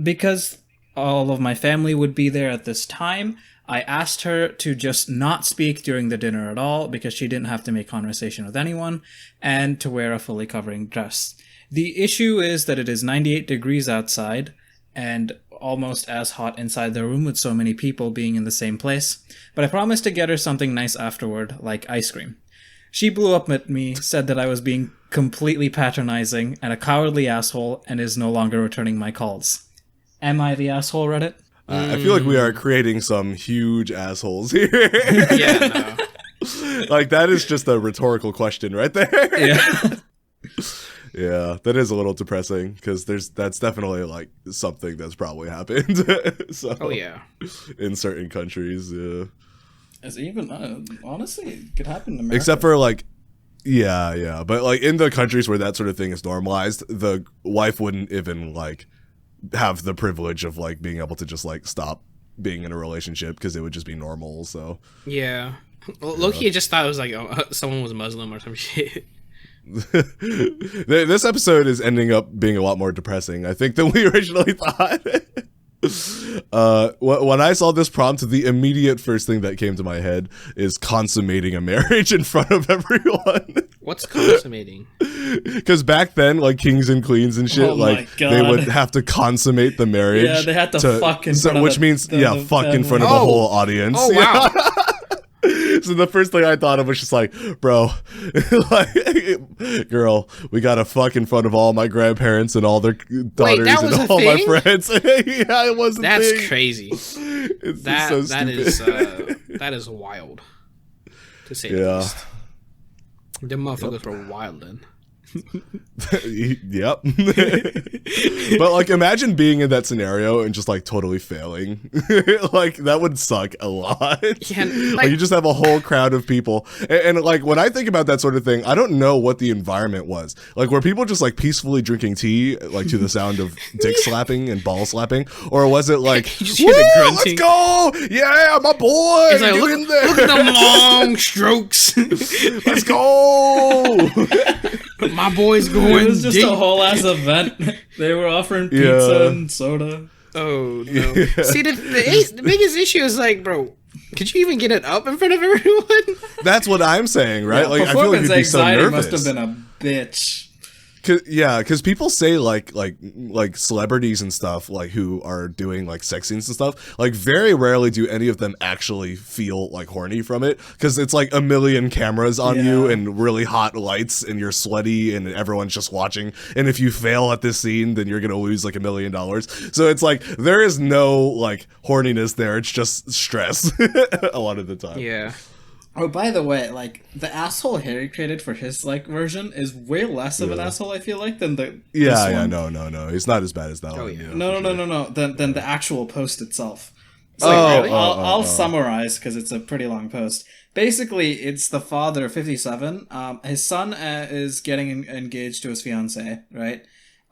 Because all of my family would be there at this time, I asked her to just not speak during the dinner at all because she didn't have to make conversation with anyone, and to wear a fully covering dress. The issue is that it is 98 degrees outside and almost as hot inside the room with so many people being in the same place, but I promised to get her something nice afterward, like ice cream. She blew up at me, said that I was being completely patronizing and a cowardly asshole, and is no longer returning my calls. Am I the asshole, Reddit? I feel like we are creating some huge assholes here. Yeah, no. Like, that is just a rhetorical question right there. Yeah. Yeah, that is a little depressing because that's definitely like something that's probably happened. So, Oh yeah. in certain countries, yeah. It's even, honestly, it could happen in America. Except for like, yeah, but like in the countries where that sort of thing is normalized, the wife wouldn't even like have the privilege of like being able to just like stop being in a relationship because it would just be normal. So Yeah. Well, Loki, I just thought it was like someone was Muslim or some shit. This episode is ending up being a lot more depressing, I think, than we originally thought. When I saw this prompt, the immediate first thing that came to my head is consummating a marriage in front of everyone. What's consummating? Because back then, like kings and queens and shit, Oh my like God. they would have to consummate the marriage. Yeah, they had to fuck in front of which the- means the fuck in front of family. the whole audience. Oh wow. So the first thing I thought of was just like, bro, like, girl, we gotta fuck in front of all my grandparents and all their daughters that was and a all my thing? friends. Yeah, it was a That's thing. crazy. It's That so that stupid. is that is wild. To say the Yeah. least. Them motherfuckers were wild then. Yep. But like, imagine being in that scenario and just like totally failing. Like that would suck a lot. Yeah, Like you just have a whole crowd of people, and like when I think about that sort of thing, I don't know what the environment was. Like were people just like peacefully drinking tea, like to the sound of dick slapping and ball slapping, or was it like, You just hear the "Woo, grunting." let's go, yeah, my boy, It's like, get look, in there, look at them long strokes. let's go." My boy's It going was just deep. a whole ass event. They were offering pizza Yeah. and soda. Oh no! See, the biggest issue is like, bro, could you even get it up in front of everyone? That's what I'm saying, right? Like I feel like Performance you'd be so anxiety nervous. must have been a bitch. Because people say like celebrities and stuff like who are doing like sex scenes and stuff, like very rarely do any of them actually feel like horny from it because it's like a million cameras on you Yeah. and really hot lights and you're sweaty and everyone's just watching, and if you fail at this scene then you're gonna lose like $1 million. So it's like there is no like horniness there, it's just stress a lot of the time. Yeah. Oh, by the way, like the asshole Harry created for his like version is way less of an asshole. I feel like than the this one. No, it's not as bad as that one. yeah. No. Than the actual post itself. So Oh, like, oh, I'll oh. summarize because it's a pretty long post. Basically, it's the father, 57. His son is getting engaged to his fiancee, right?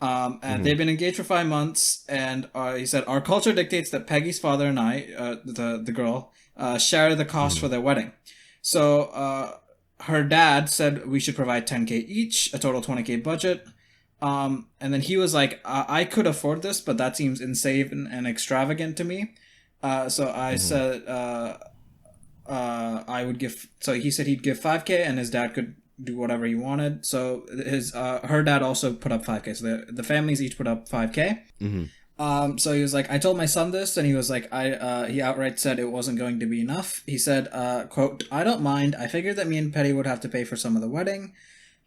And they've been engaged for 5 months. And he said, "Our culture dictates that Peggy's father and I, the girl, share the cost for their wedding." So her dad said we should provide 10K each, a total 20K budget. And then he was like, I could afford this, but that seems insane and extravagant to me. So I said I would give. So he said he'd give 5K, and his dad could do whatever he wanted. So her dad also put up 5K. So the families each put up 5K. So he was like, I told my son this, and he was like, he outright said it wasn't going to be enough. He said, quote, "I don't mind. I figured that me and Petty would have to pay for some of the wedding."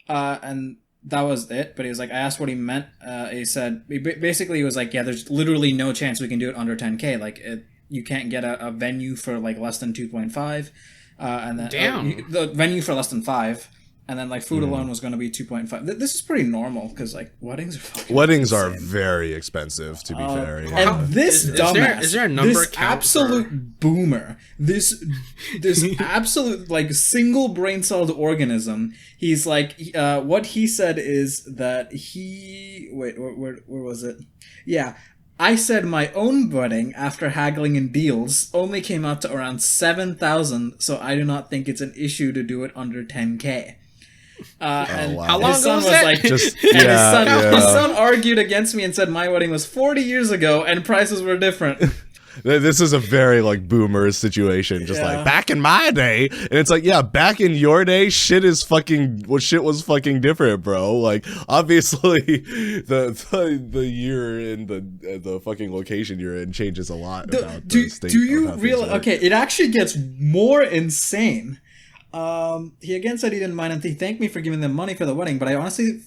And that was it. But he was like, I asked what he meant. He said, basically he was like, yeah, there's literally no chance we can do it under 10K. Like you can't get a venue for like less than 2.5. And then Damn. the venue for less than 5. and then like food alone was going to be 2.5. This is pretty normal because like weddings are fucking Weddings are insane. very expensive, to be fair. And Yeah. this dumbass, is there a number this count absolute boomer, this absolute like single brain celled organism. He's like, what he said is that where was it? Yeah. I said my own wedding, after haggling in deals, only came out to around 7,000, so I do not think it's an issue to do it under 10K. And wow. How long his son ago was was that? like, Just and yeah, his son argued against me and said my wedding was 40 years ago and prices were different. This is a very like boomer situation, just Yeah. like back in my day, and it's like, yeah, back in your day, shit was fucking different, bro. Like obviously, the year and the fucking location you're in changes a lot. About Do the state you of how realize? things work. Okay, it actually gets more insane. He again said he didn't mind and he thanked me for giving them money for the wedding, but I honestly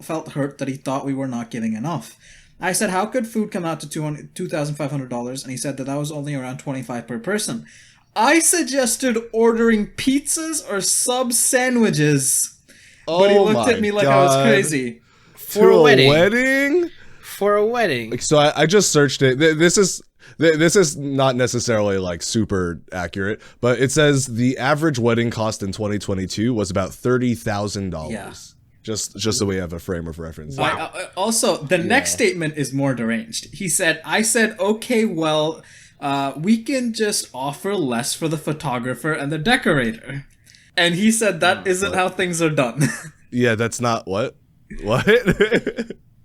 felt hurt that he thought we were not giving enough. I said, how could food come out to $2,500? And he said that was only around $25 per person. I suggested ordering pizzas or sub sandwiches, but he Oh looked my at me like I was God. crazy. For a wedding. wedding? For a wedding. So I just searched it. This is not necessarily like super accurate, but it says the average wedding cost in 2022 was about $30,000. Yeah. Just so we have a frame of reference. Wow. Also, the next statement is more deranged. He said, I said, okay, well, we can just offer less for the photographer and the decorator. And he said that isn't how things are done. Yeah, that's not what?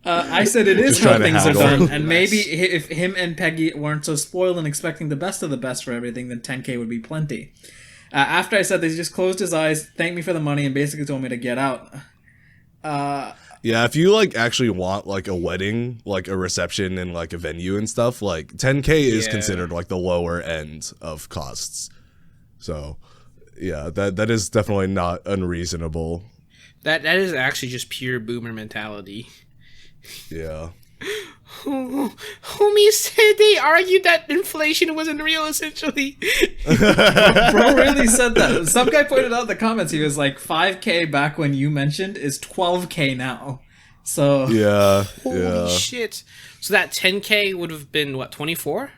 I said it is Just how trying to things are haggle. done. And maybe if him and Peggy weren't so spoiled and expecting the best of the best for everything, then 10K would be plenty. After I said this, he just closed his eyes, thanked me for the money, and basically told me to get out. Yeah, if you like actually want like a wedding, like a reception and like a venue and stuff, like 10K is Yeah. considered like the lower end of costs. So, yeah, that is definitely not unreasonable. That is actually just pure boomer mentality. Yeah. Homie said they argued that inflation wasn't real, essentially. Bro really said that. Some guy pointed out in the comments, he was like, 5K back when you mentioned is 12K now. So, Yeah. Holy yeah. shit. So that 10K would have been, what, 24?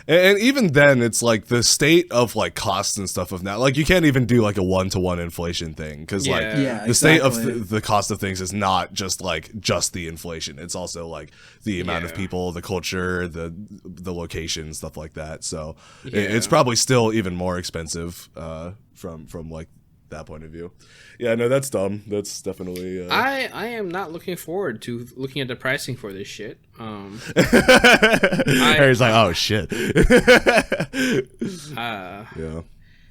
And even then, it's like the state of like costs and stuff of now. Like you can't even do like a 1-to-1 inflation thing because like Yeah. the state of exactly. the cost of things is not just the inflation. It's also like the amount of Yeah. people, the culture, the location, stuff like that. So Yeah. it's probably still even more expensive from like that point of view. Yeah, no, that's dumb. That's definitely. I am not looking forward to looking at the pricing for this shit. Harry's like, oh shit. Yeah.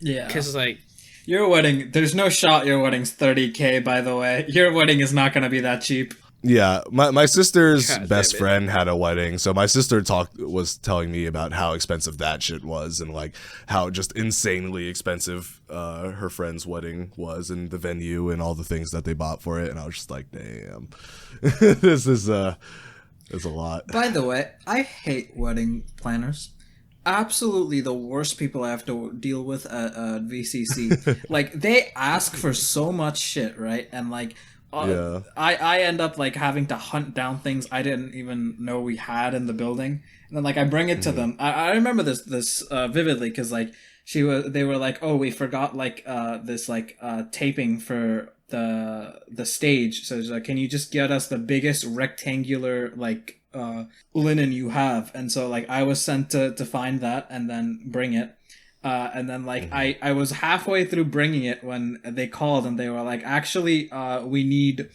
yeah. Because like, Your wedding, there's no shot your wedding's 30K, by the way. Your wedding is not going to be that cheap. Yeah, my sister's God damn best it. friend had a wedding, so my sister was telling me about how expensive that shit was, and like how just insanely expensive her friend's wedding was, and the venue and all the things that they bought for it, and I was just like, damn, this is a lot. By the way, I hate wedding planners. Absolutely the worst people I have to deal with at VCC. Like, they ask for so much shit, right? And like, Yeah. I end up like having to hunt down things I didn't even know we had in the building, and then like I bring it to them. I remember this vividly because like they were like, oh, we forgot like this like taping for the stage, so it's like, can you just get us the biggest rectangular like linen you have? And so like I was sent to find that and then bring it. And then like I was halfway through bringing it when they called and they were like, actually we need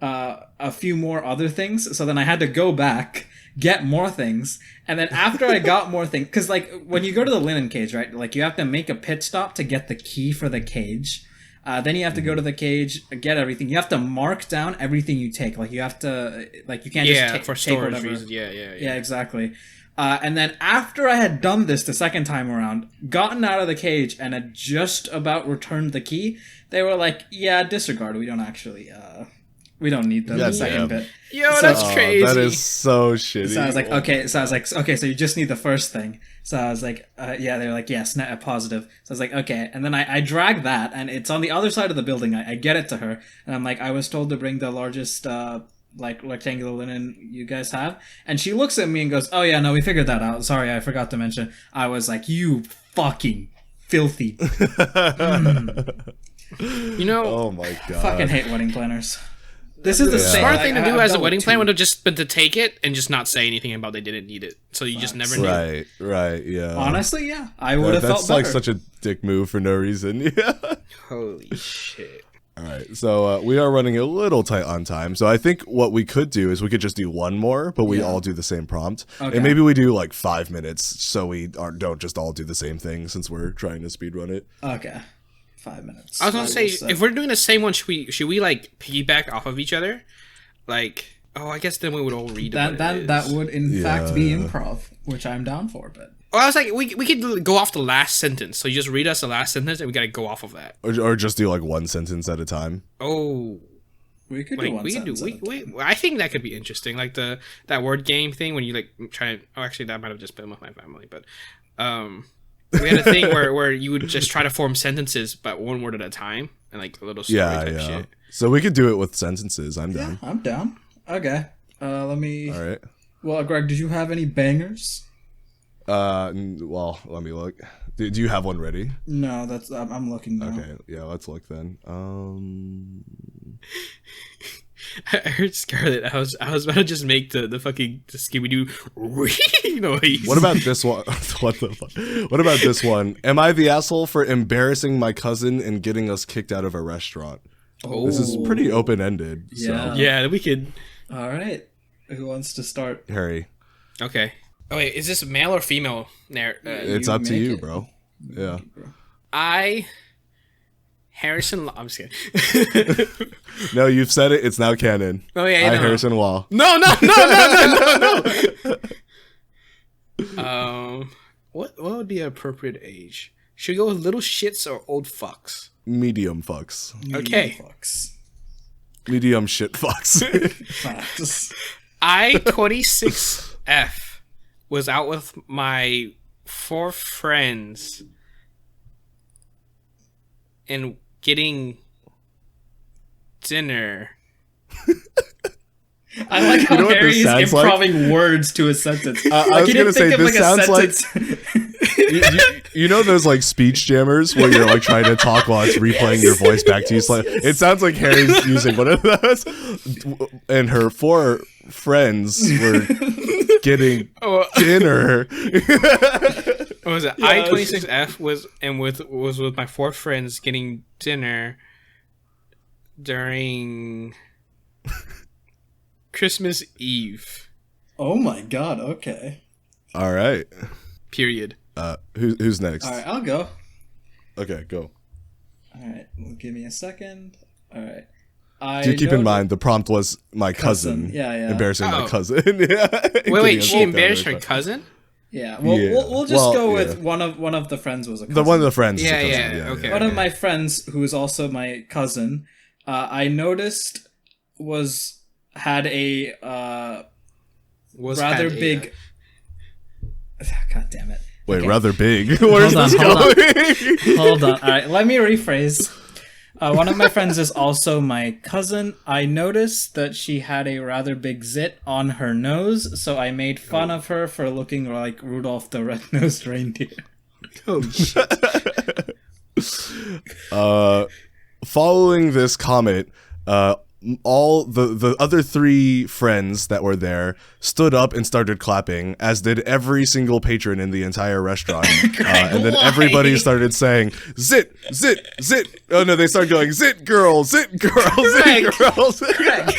a few more other things. So then I had to go back, get more things, and then after I got more things, because like when you go to the linen cage, right, like you have to make a pit stop to get the key for the cage. Then you have to go to the cage, get everything. You have to mark down everything you take. Like you have to, like you can't just for take storage whatever. reasons. Yeah. Yeah, exactly. And then after I had done this the second time around, gotten out of the cage, and had just about returned the key, they were like, yeah, disregard. We don't actually We don't need the second bit. Yo, So- that's crazy. That is so shitty. So I was like, okay. So I was like, okay. So you just need the first thing. So I was like, yeah. They're like, yes, net positive. So I was like, okay. And then I drag that, and it's on the other side of the building. I get it to her, and I'm like, I was told to bring the largest like rectangular linen you guys have, and she looks at me and goes, oh yeah, no, we figured that out. Sorry, I forgot to mention. I was like, you fucking filthy. You know, Oh my god. Fucking hate wedding planners. This is the same. smart thing to do I've as a done wedding with plan two. would have just been to take it and just not say anything about they didn't need it. So you just never knew. Right, yeah. Honestly, yeah, I would have felt That's better. like such a dick move for no reason. Yeah. Holy shit. All right, so we are running a little tight on time. So I think what we could do is we could just do one more, but we all do the same prompt, Okay. and maybe we do like 5 minutes, so we don't just all do the same thing since we're trying to speed run it. Okay, 5 minutes. I was gonna will say, set- if we're doing the same one, should we like piggyback off of each other? Like, oh, I guess then we would all read that would in fact be improv, which I'm down for. But Well, I was like, we could go off the last sentence. So you just read us the last sentence, and we gotta go off of that. Or just do like one sentence at a time. Oh, we could do like one. we could do. sentence at a time. I think that could be interesting. Like that word game thing when you like try. Oh, actually, that might have just been with my family, but we had a thing where you would just try to form sentences, but one word at a time, and like a little story type shit. So we could do it with sentences. I'm down. I'm down. Okay. Let me. All right. Well, Greg, did you have any bangers? Well, let me look. Do you have one ready? No, that's I'm looking now. Okay, yeah, let's look then. I heard Scarlett. I was about to just make the fucking Scooby Doo noise. What about this one? What the fuck? What about this one? Am I the asshole for embarrassing my cousin and getting us kicked out of a restaurant? Oh. This is pretty open ended. Yeah. Yeah, we could. All right. Who wants to start? So, Harry, Okay. Oh wait, is this male or female? it's You up to make you, it. bro. Yeah. I'm just kidding. No, you've said it. It's now canon. Oh yeah, I, no. Harrison Wall. No. What would be an appropriate age? Should we go with little shits or old fucks? Medium fucks. Okay. Fucks. Medium shit fucks. Facts. I-26F was out with my 4 friends and getting dinner. I like how know what Harry this is sounds like? improving words to a sentence. I was he gonna didn't say, think of this like a sounds like- sentence. you know those like speech jammers where you're like trying to talk while it's replaying your voice back to you. It's like, it sounds like Harry's using one of those. And her 4 friends were getting dinner. What was it? I-26F was with my 4 friends getting dinner during Christmas Eve. Oh my god. Okay. All right. Period. Who's next? All right. I'll go. Okay, go. All right. Well, give me a second. All right. Do keep in mind the prompt was my cousin. Yeah. Embarrassing my Oh. cousin. Yeah. Wait, she embarrassed her cousin? Yeah. Well, Yeah. we'll just Well, go with yeah. one of the friends was a cousin. The one of the friends. is a Yeah, cousin. okay. One of my friends, who is also my cousin, I noticed had a Was rather had a- big. God damn it! Wait, Okay. rather big. Where's on, this hold on. going? Hold on. All right, let me rephrase. One of my friends is also my cousin. I noticed that she had a rather big zit on her nose, so I made fun of her for looking like Rudolph the Red-Nosed Reindeer. Oh shit. Following this comment, all the other 3 friends that were there stood up and started clapping, as did every single patron in the entire restaurant. And then why? everybody started saying, "Zit, zit, zit." Oh no, they started going, "Zit girl, zit girl, zit girl." Zit. What the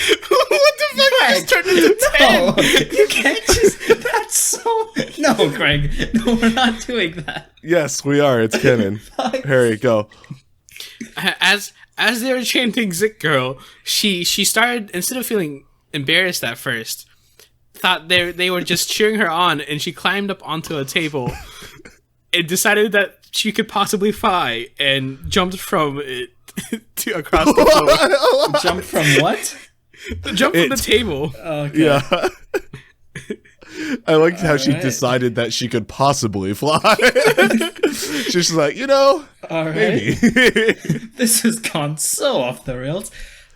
fuck? I just turned into 10. No, you can't just. That's so. No, Greg. No, we're not doing that. Yes, we are. It's canon. Harry, go. As they were chanting "Zit Girl," she started, instead of feeling embarrassed at first, thought they were just cheering her on, and she climbed up onto a table and decided that she could possibly fly and jumped from it to across the floor. Jump from what? Jump from the table. Okay. Yeah. I liked how she right. decided that she could possibly fly. She's just like, All right. maybe. This has gone so off the rails.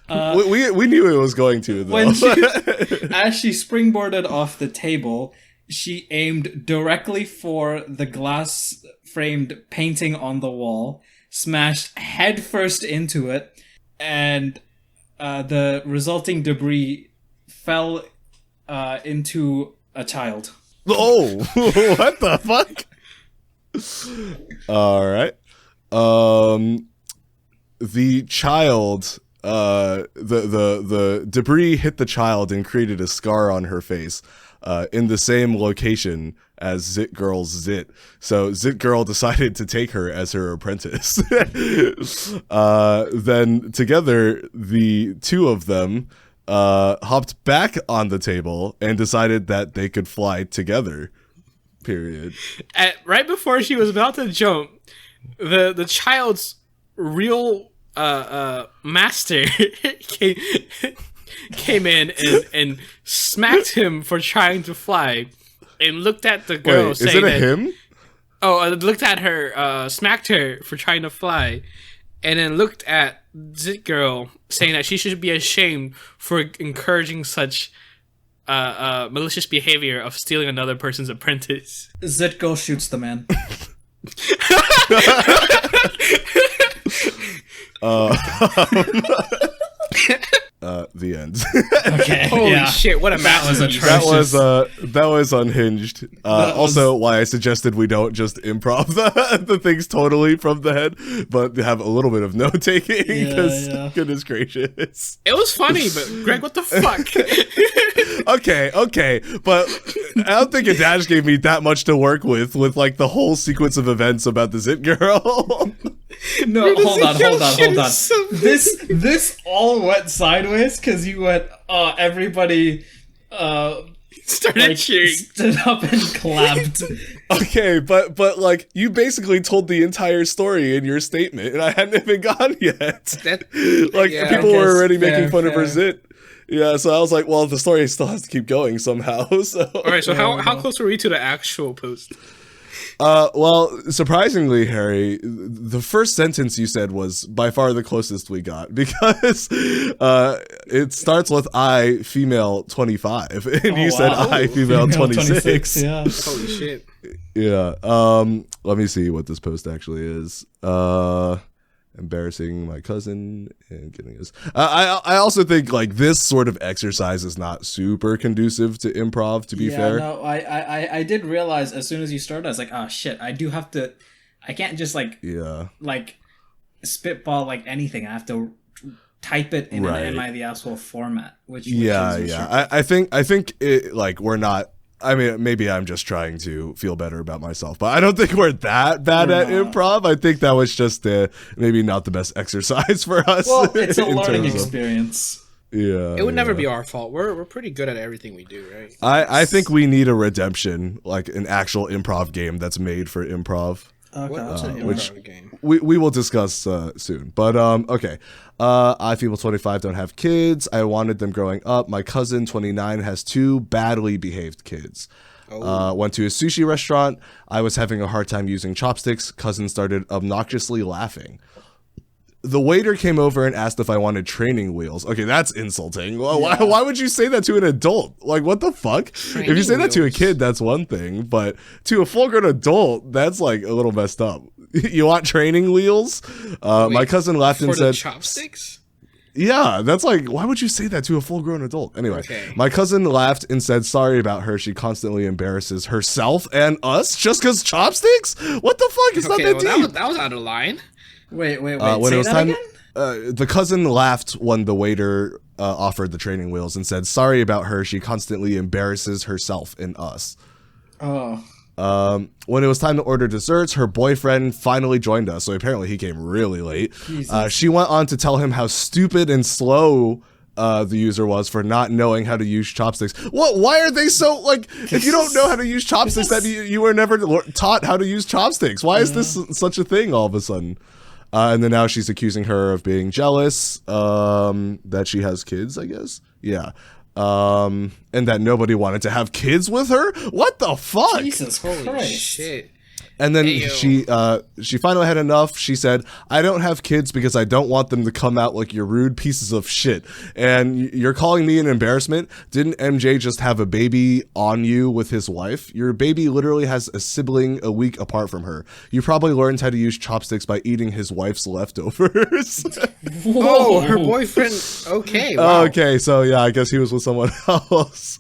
we knew it was going to, though. As she springboarded off the table, she aimed directly for the glass framed painting on the wall, smashed headfirst into it, and the resulting debris fell into a child. Oh, what the fuck? All right. The child, the debris hit the child and created a scar on her face, in the same location as Zit Girl's Zit. So Zit Girl decided to take her as her apprentice. Then together, the two of them hopped back on the table and decided that they could fly together. Period. Right before she was about to jump, the child's real master came in and smacked him for trying to fly, and looked at the girl. Wait, saying is it a that, him? Oh, looked at her, smacked her for trying to fly, and then looked at Zit Girl, saying that she should be ashamed for encouraging such malicious behavior of stealing another person's apprentice. Zitgo shoots the man. The end. Okay. Holy yeah. shit! What a That was masterpiece. atrocious. that was unhinged. Also, why I suggested we don't just improv the things totally from the head, but have a little bit of note taking. Because goodness gracious, It was funny, but Greg, what the fuck? okay, but I don't think Adash gave me that much to work with like the whole sequence of events about the Zit Girl. No, hold on. So- This all went sideways because you went, everybody Started cheering. stood up and clapped. Okay, but like you basically told the entire story in your statement, and I hadn't even gone yet. Like yeah, people I were guess already making fair, fun of her fair. zit. Yeah, so I was like, well, the story still has to keep going somehow. So All right, so how close were we to the actual post? well, surprisingly, Harry, the first sentence you said was by far the closest we got because it starts with I, female 25, and you said wow. I, female 26. Yeah. Holy shit! Yeah. Let me see what this post actually is. Embarrassing my cousin and getting his. I also think like this sort of exercise is not super conducive to improv. To be fair, no, I did realize as soon as you started, I was like, oh shit, I do have to. I can't just like spitball like anything. I have to type it in Right. an MI the actual format. Which yeah. is I think it like we're not. I mean, maybe I'm just trying to feel better about myself, but I don't think we're that bad at improv. I think that was just maybe not the best exercise for us. Well, it's a in learning terms of- experience. Yeah, It would never be our fault. We're pretty good at everything we do, right? I think we need a redemption, like an actual improv game that's made for improv. What's an improv game? We will discuss soon. But okay. I, people 25, don't have kids. I wanted them growing up. My cousin 29 has 2 badly behaved kids. Went to a sushi restaurant. I was having a hard time using chopsticks. Cousin started obnoxiously laughing. The waiter came over and asked if I wanted training wheels. Okay, that's insulting. Well, why would you say that to an adult? Like, what the fuck? If you say that to a kid, that's one thing. But to a full-grown adult, that's like a little messed up. You want training wheels? My cousin laughed and For the said, chopsticks? yeah, that's like, why would you say that to a full-grown adult? Anyway, Okay. my cousin laughed and said sorry about her. She constantly embarrasses herself and us just because chopsticks? What the fuck? It's Okay, not that well, deep. that was out of line. Wait. When Say it was that time, again? the cousin laughed when the waiter offered the training wheels and said sorry about her. She constantly embarrasses herself and us. Oh. When it was time to order desserts, her boyfriend finally joined us. So apparently he came really late. She went on to tell him how stupid and slow the user was for not knowing how to use chopsticks. What? Why are they so like? If you don't know how to use chopsticks, that you were never taught how to use chopsticks. Why is this such a thing all of a sudden? And then now she's accusing her of being jealous that she has kids, I guess. Yeah. And that nobody wanted to have kids with her. What the fuck? Jesus Holy Christ. shit. And then Ayo. she finally had enough. She said, "I don't have kids because I don't want them to come out like you're rude pieces of shit. And you're calling me an embarrassment? Didn't MJ just have a baby on you with his wife? Your baby literally has a sibling a week apart from her. You probably learned how to use chopsticks by eating his wife's leftovers." Oh, her boyfriend. Okay. Wow. Okay, so yeah, I guess he was with someone else.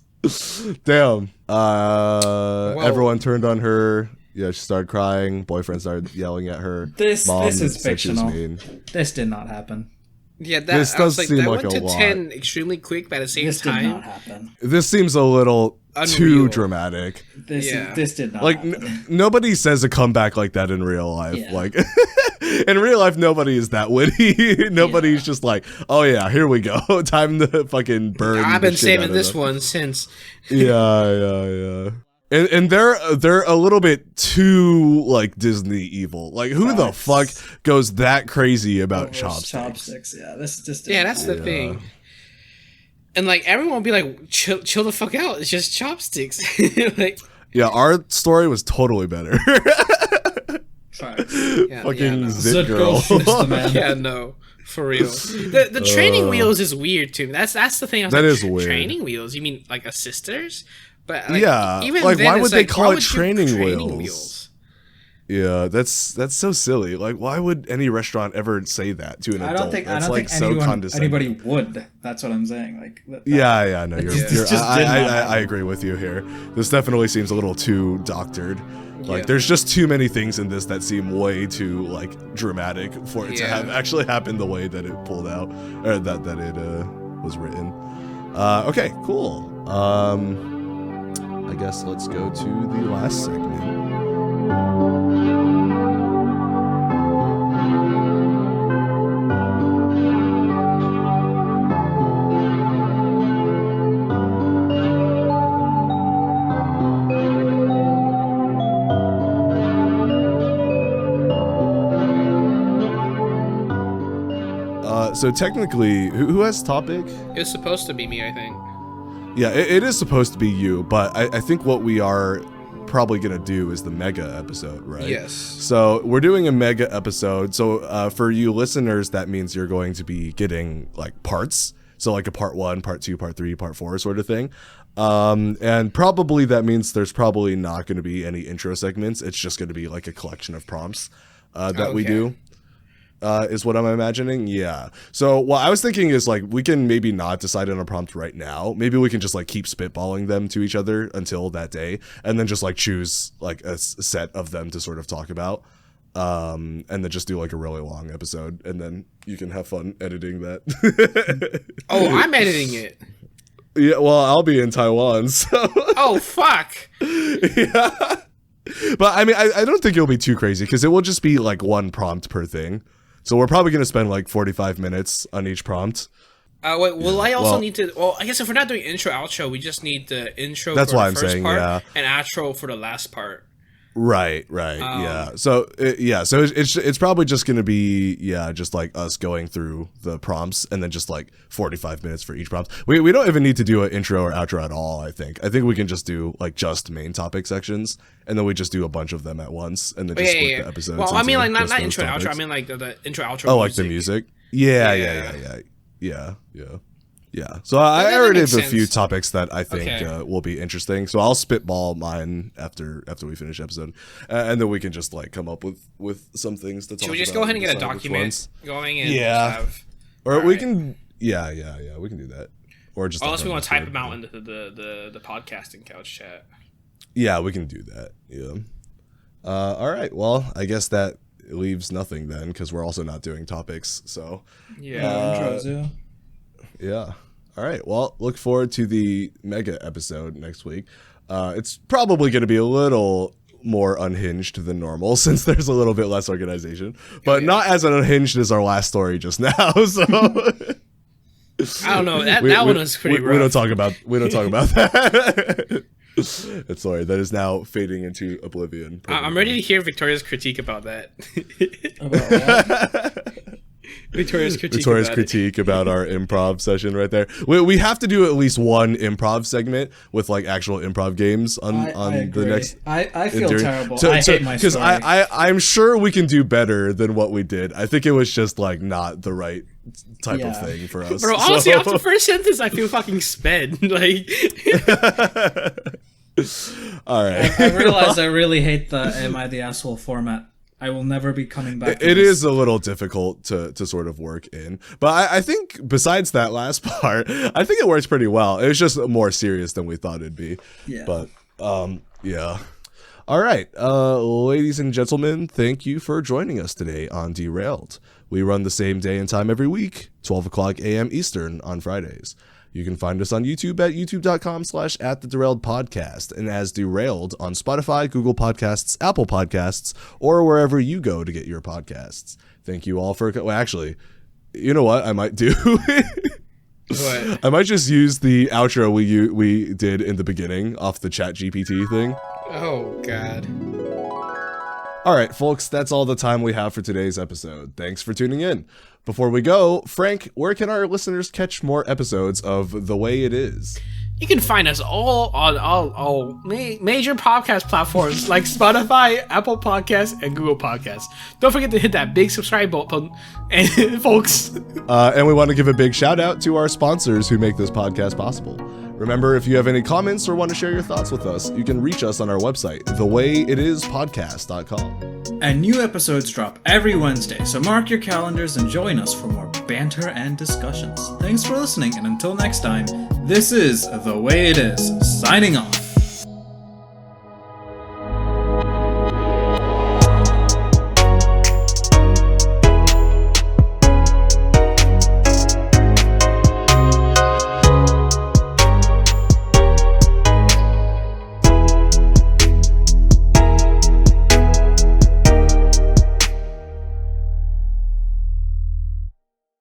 Damn. Everyone turned on her. Yeah, she started crying. Boyfriend started yelling at her. This is said she was fictional. mean. This did not happen. Yeah, This I was does like, seem that like went a to lot. 10 extremely quick, but at the same This did time, not happen. This seems a little too Unreal. dramatic. This did not Like happen. nobody says a comeback like that in real life. Yeah. Like in real life, nobody is that witty. Nobody's just like, "Oh yeah, here we go, time to fucking burn." I've the been shit saving out of this them." one since. Yeah. And they're a little bit too like Disney evil. Like who the fuck goes that crazy about chopsticks? Yeah, this just Yeah, that's the thing. And like everyone will be like, chill the fuck out. It's just chopsticks. Like, Yeah, our story was totally better. yeah, Fucking no. Zit Zit girl. girl is the man. Yeah, no, for real. The training wheels is weird too. That's the thing. I was That like, is weird. Training wheels? You mean like a sisters? But like, Yeah, even like, then, why it's would they like, call why it would you training training wheels? Yeah, that's so silly. Like, why would any restaurant ever say that to an adult? I don't think That's like so anyone, condescending. anybody would. That's what I'm saying. Like, Yeah, no, just did not I happen. agree with you here. This definitely seems a little too doctored. Like, Yeah. there's just too many things in this that seem way too like dramatic for it to have actually happened the way that it pulled out, or that it was written. Okay, cool. I guess let's go to the last segment. So technically, who has topic? It was supposed to be me, I think. Yeah, it is supposed to be you, but I think what we are probably going to do is the mega episode, right? Yes. So we're doing a mega episode. So for you listeners, that means you're going to be getting like parts. So like a part 1, part 2, part 3, part 4 sort of thing. And probably that means there's probably not going to be any intro segments. It's just going to be like a collection of prompts that we Okay. do. Is what I'm imagining. Yeah. So what I was thinking is like we can maybe not decide on a prompt right now. Maybe we can just like keep spitballing them to each other until that day, and then just like choose like a set of them to sort of talk about, and then just do like a really long episode, and then you can have fun editing that. Oh, I'm editing it. Yeah. Well, I'll be in Taiwan, so Oh, fuck. yeah. But I mean, I don't think it'll be too crazy because it will just be like one prompt per thing. So we're probably going to spend like 45 minutes on each prompt. Wait, will I also well- need to... Well, I guess if we're not doing intro, outro, we just need the intro That's for why the I'm first saying, part yeah. and outro for the last part. Right. Yeah. So it's probably just going to be, just like us going through the prompts and then just like 45 minutes for each prompt. We don't even need to do an intro or outro at all. I think we can just do like just main topic sections, and then we just do a bunch of them at once, and then just split the episodes. Well, I mean, like, into not just intro, those outro. I topics. mean, like, the intro, outro Oh, like the music? Yeah. So I that already makes have a few sense. topics that I think Okay. will be interesting. So I'll spitball mine after we finish the episode, and then we can just like come up with some things to talk about. Should we just go ahead and get a decide which document ones. going and Yeah. just have... Or we Alright. can, yeah, we can do that. Or just Unless have we on want to type Discord. them out into the podcasting couch chat. Yeah, we can do that. Yeah. All right. Well, I guess that leaves nothing then, because we're also not doing topics. So Yeah. intros, yeah. yeah. All right. Well, look forward to the mega episode next week. It's probably going to be a little more unhinged than normal since there's a little bit less organization, but not as unhinged as our last story just now. So I don't know. That one was pretty rough. We don't talk about that. Sorry, that is now fading into oblivion. I'm ready to hear Victoria's critique about that. About what? Victoria's critique about our improv session right there. We have to do at least one improv segment with like actual improv games on the next. I feel terrible. I hate my story. Because I'm sure we can do better than what we did. I think it was just like not the right type of thing for us. Bro, honestly, after the first sentence, I feel fucking sped. Like, all right. I realize I really hate the "Am I the asshole" format. I will never be coming back to It this. is a little difficult to sort of work in. But I think besides that last part, I think it works pretty well. It was just more serious than we thought it'd be. Yeah. But, yeah. All right. Ladies and gentlemen, thank you for joining us today on Derailed. We run the same day and time every week, 12 o'clock a.m. Eastern on Fridays. You can find us on YouTube at youtube.com/@thederailedpodcast and as Derailed on Spotify, Google Podcasts, Apple Podcasts, or wherever you go to get your podcasts. Thank you all for... Well, actually, you know what I might do? what? I might just use the outro we did in the beginning off the ChatGPT thing. Oh, God. All right, folks, that's all the time we have for today's episode. Thanks for tuning in. Before we go, Frank, where can our listeners catch more episodes of The Way It Is? You can find us all on all major podcast platforms like Spotify, Apple Podcasts, and Google Podcasts. Don't forget to hit that big subscribe button, and folks. And we want to give a big shout out to our sponsors who make this podcast possible. Remember, if you have any comments or want to share your thoughts with us, you can reach us on our website, thewayitispodcast.com. And new episodes drop every Wednesday, so mark your calendars and join us for more banter and discussions. Thanks for listening, and until next time, this is The Way It Is, signing off.